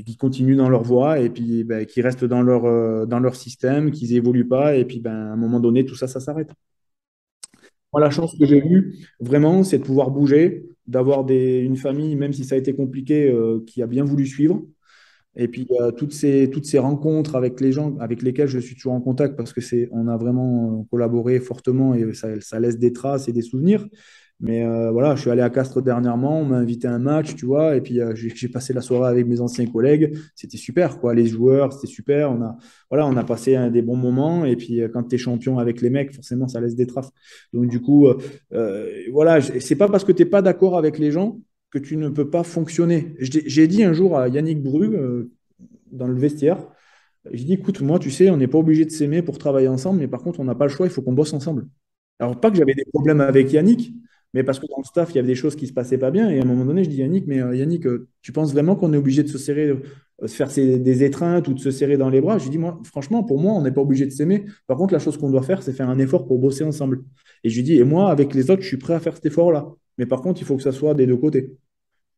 S1: qu'ils continuent dans leur voie et puis qu'ils restent dans leur système, qu'ils évoluent pas, et puis à un moment donné, tout ça, ça s'arrête. Moi, la chance que j'ai eue, vraiment, c'est de pouvoir bouger, d'avoir une famille, même si ça a été compliqué, qui a bien voulu suivre. Et puis, toutes ces rencontres avec les gens avec lesquels je suis toujours en contact parce que on a vraiment collaboré fortement et ça laisse des traces et des souvenirs. Mais voilà, je suis allé à Castres dernièrement, on m'a invité à un match, tu vois, et puis j'ai passé la soirée avec mes anciens collègues. C'était super, quoi. Les joueurs, c'était super. On a passé des bons moments. Et puis, quand tu es champion avec les mecs, forcément, ça laisse des traces. Donc, du coup, voilà, c'est pas parce que tu n'es pas d'accord avec les gens que tu ne peux pas fonctionner. J'ai dit un jour à Yannick Bru, dans le vestiaire, j'ai dit, écoute, moi, tu sais, on n'est pas obligé de s'aimer pour travailler ensemble, mais par contre, on n'a pas le choix, il faut qu'on bosse ensemble. Alors, pas que j'avais des problèmes avec Yannick, mais parce que dans le staff, il y avait des choses qui ne se passaient pas bien. Et à un moment donné, je dis, Yannick, mais Yannick, tu penses vraiment qu'on est obligé de se serrer, de faire des étreintes ou de se serrer dans les bras? Je lui dis, moi, franchement, pour moi, on n'est pas obligé de s'aimer. Par contre, la chose qu'on doit faire, c'est faire un effort pour bosser ensemble. Et je lui dis, et moi, avec les autres, je suis prêt à faire cet effort-là. Mais par contre, il faut que ça soit des deux côtés.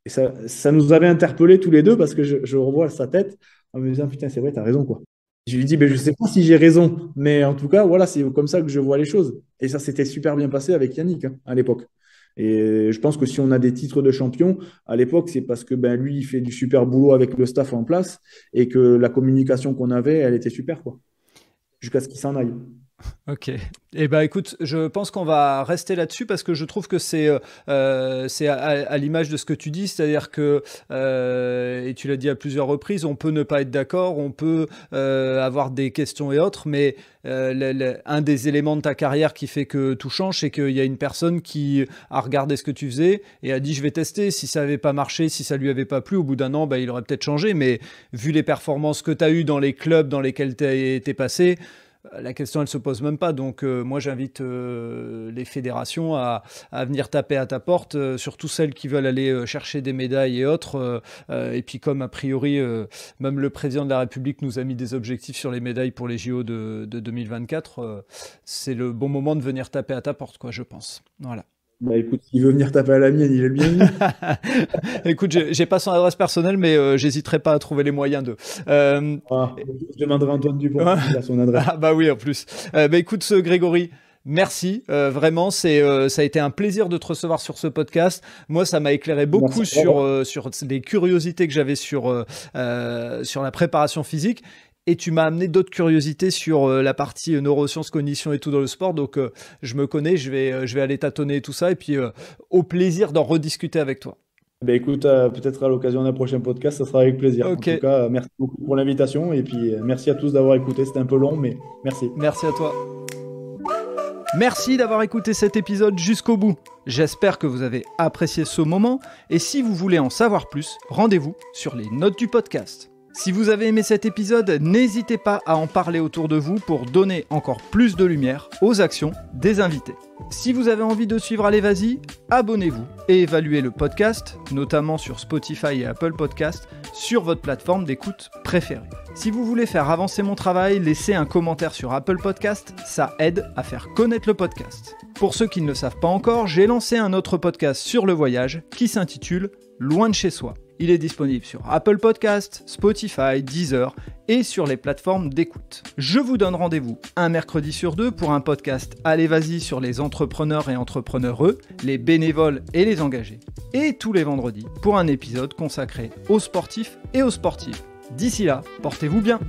S1: Et ça nous avait interpellés tous les deux parce que je revois sa tête en me disant, putain, c'est vrai, t'as raison, quoi. Je lui dis, je ne sais pas si j'ai raison, mais en tout cas, voilà, c'est comme ça que je vois les choses. Et ça s'était super bien passé avec Yannick à l'époque. Et je pense que si on a des titres de champion, à l'époque, c'est parce que lui, il fait du super boulot avec le staff en place et que la communication qu'on avait, elle était super, quoi. Jusqu'à ce qu'il s'en aille.
S2: Ok. Eh ben, écoute, je pense qu'on va rester là-dessus parce que je trouve que c'est à l'image de ce que tu dis, c'est-à-dire que, et tu l'as dit à plusieurs reprises, on peut ne pas être d'accord, on peut avoir des questions et autres, mais un des éléments de ta carrière qui fait que tout change, c'est qu'il y a une personne qui a regardé ce que tu faisais et a dit je vais tester. Si ça n'avait pas marché, si ça lui avait pas plu, au bout d'un an, il aurait peut-être changé, mais vu les performances que tu as eues dans les clubs dans lesquels tu es passé, la question, elle ne se pose même pas. Donc, moi, j'invite les fédérations à venir taper à ta porte, surtout celles qui veulent aller chercher des médailles et autres. Et puis, comme a priori, même le président de la République nous a mis des objectifs sur les médailles pour les JO de 2024, c'est le bon moment de venir taper à ta porte, quoi, je pense. Voilà.
S1: Écoute, s'il veut venir taper à la mienne, il est le bienvenu.
S2: Écoute, j'ai pas son adresse personnelle, mais j'hésiterai pas à trouver les moyens de.
S1: Je demanderai à Antoine Dupont s'il a son adresse.
S2: Ah bah oui, en plus. Écoute, Grégory, merci. Vraiment, ça a été un plaisir de te recevoir sur ce podcast. Moi, ça m'a éclairé beaucoup sur les curiosités que j'avais sur la préparation physique. Et tu m'as amené d'autres curiosités sur la partie neurosciences, cognition et tout dans le sport. Donc, je me connais, je vais aller tâtonner tout ça. Et puis, au plaisir d'en rediscuter avec toi.
S1: Écoute, peut-être à l'occasion d'un prochain podcast, ça sera avec plaisir.
S2: Okay.
S1: En tout cas, merci beaucoup pour l'invitation. Et puis, merci à tous d'avoir écouté. C'était un peu long, mais merci.
S2: Merci à toi. Merci d'avoir écouté cet épisode jusqu'au bout. J'espère que vous avez apprécié ce moment. Et si vous voulez en savoir plus, rendez-vous sur les notes du podcast. Si vous avez aimé cet épisode, n'hésitez pas à en parler autour de vous pour donner encore plus de lumière aux actions des invités. Si vous avez envie de suivre Allez Vas-y, abonnez-vous et évaluez le podcast, notamment sur Spotify et Apple Podcasts, sur votre plateforme d'écoute préférée. Si vous voulez faire avancer mon travail, laissez un commentaire sur Apple Podcasts, ça aide à faire connaître le podcast. Pour ceux qui ne le savent pas encore, j'ai lancé un autre podcast sur le voyage qui s'intitule Loin de chez soi. Il est disponible sur Apple Podcasts, Spotify, Deezer et sur les plateformes d'écoute. Je vous donne rendez-vous un mercredi sur 2 pour un podcast Allez Vas-y sur les entrepreneurs et entrepreneureux, les bénévoles et les engagés. Et tous les vendredis pour un épisode consacré aux sportifs et aux sportives. D'ici là, portez-vous bien.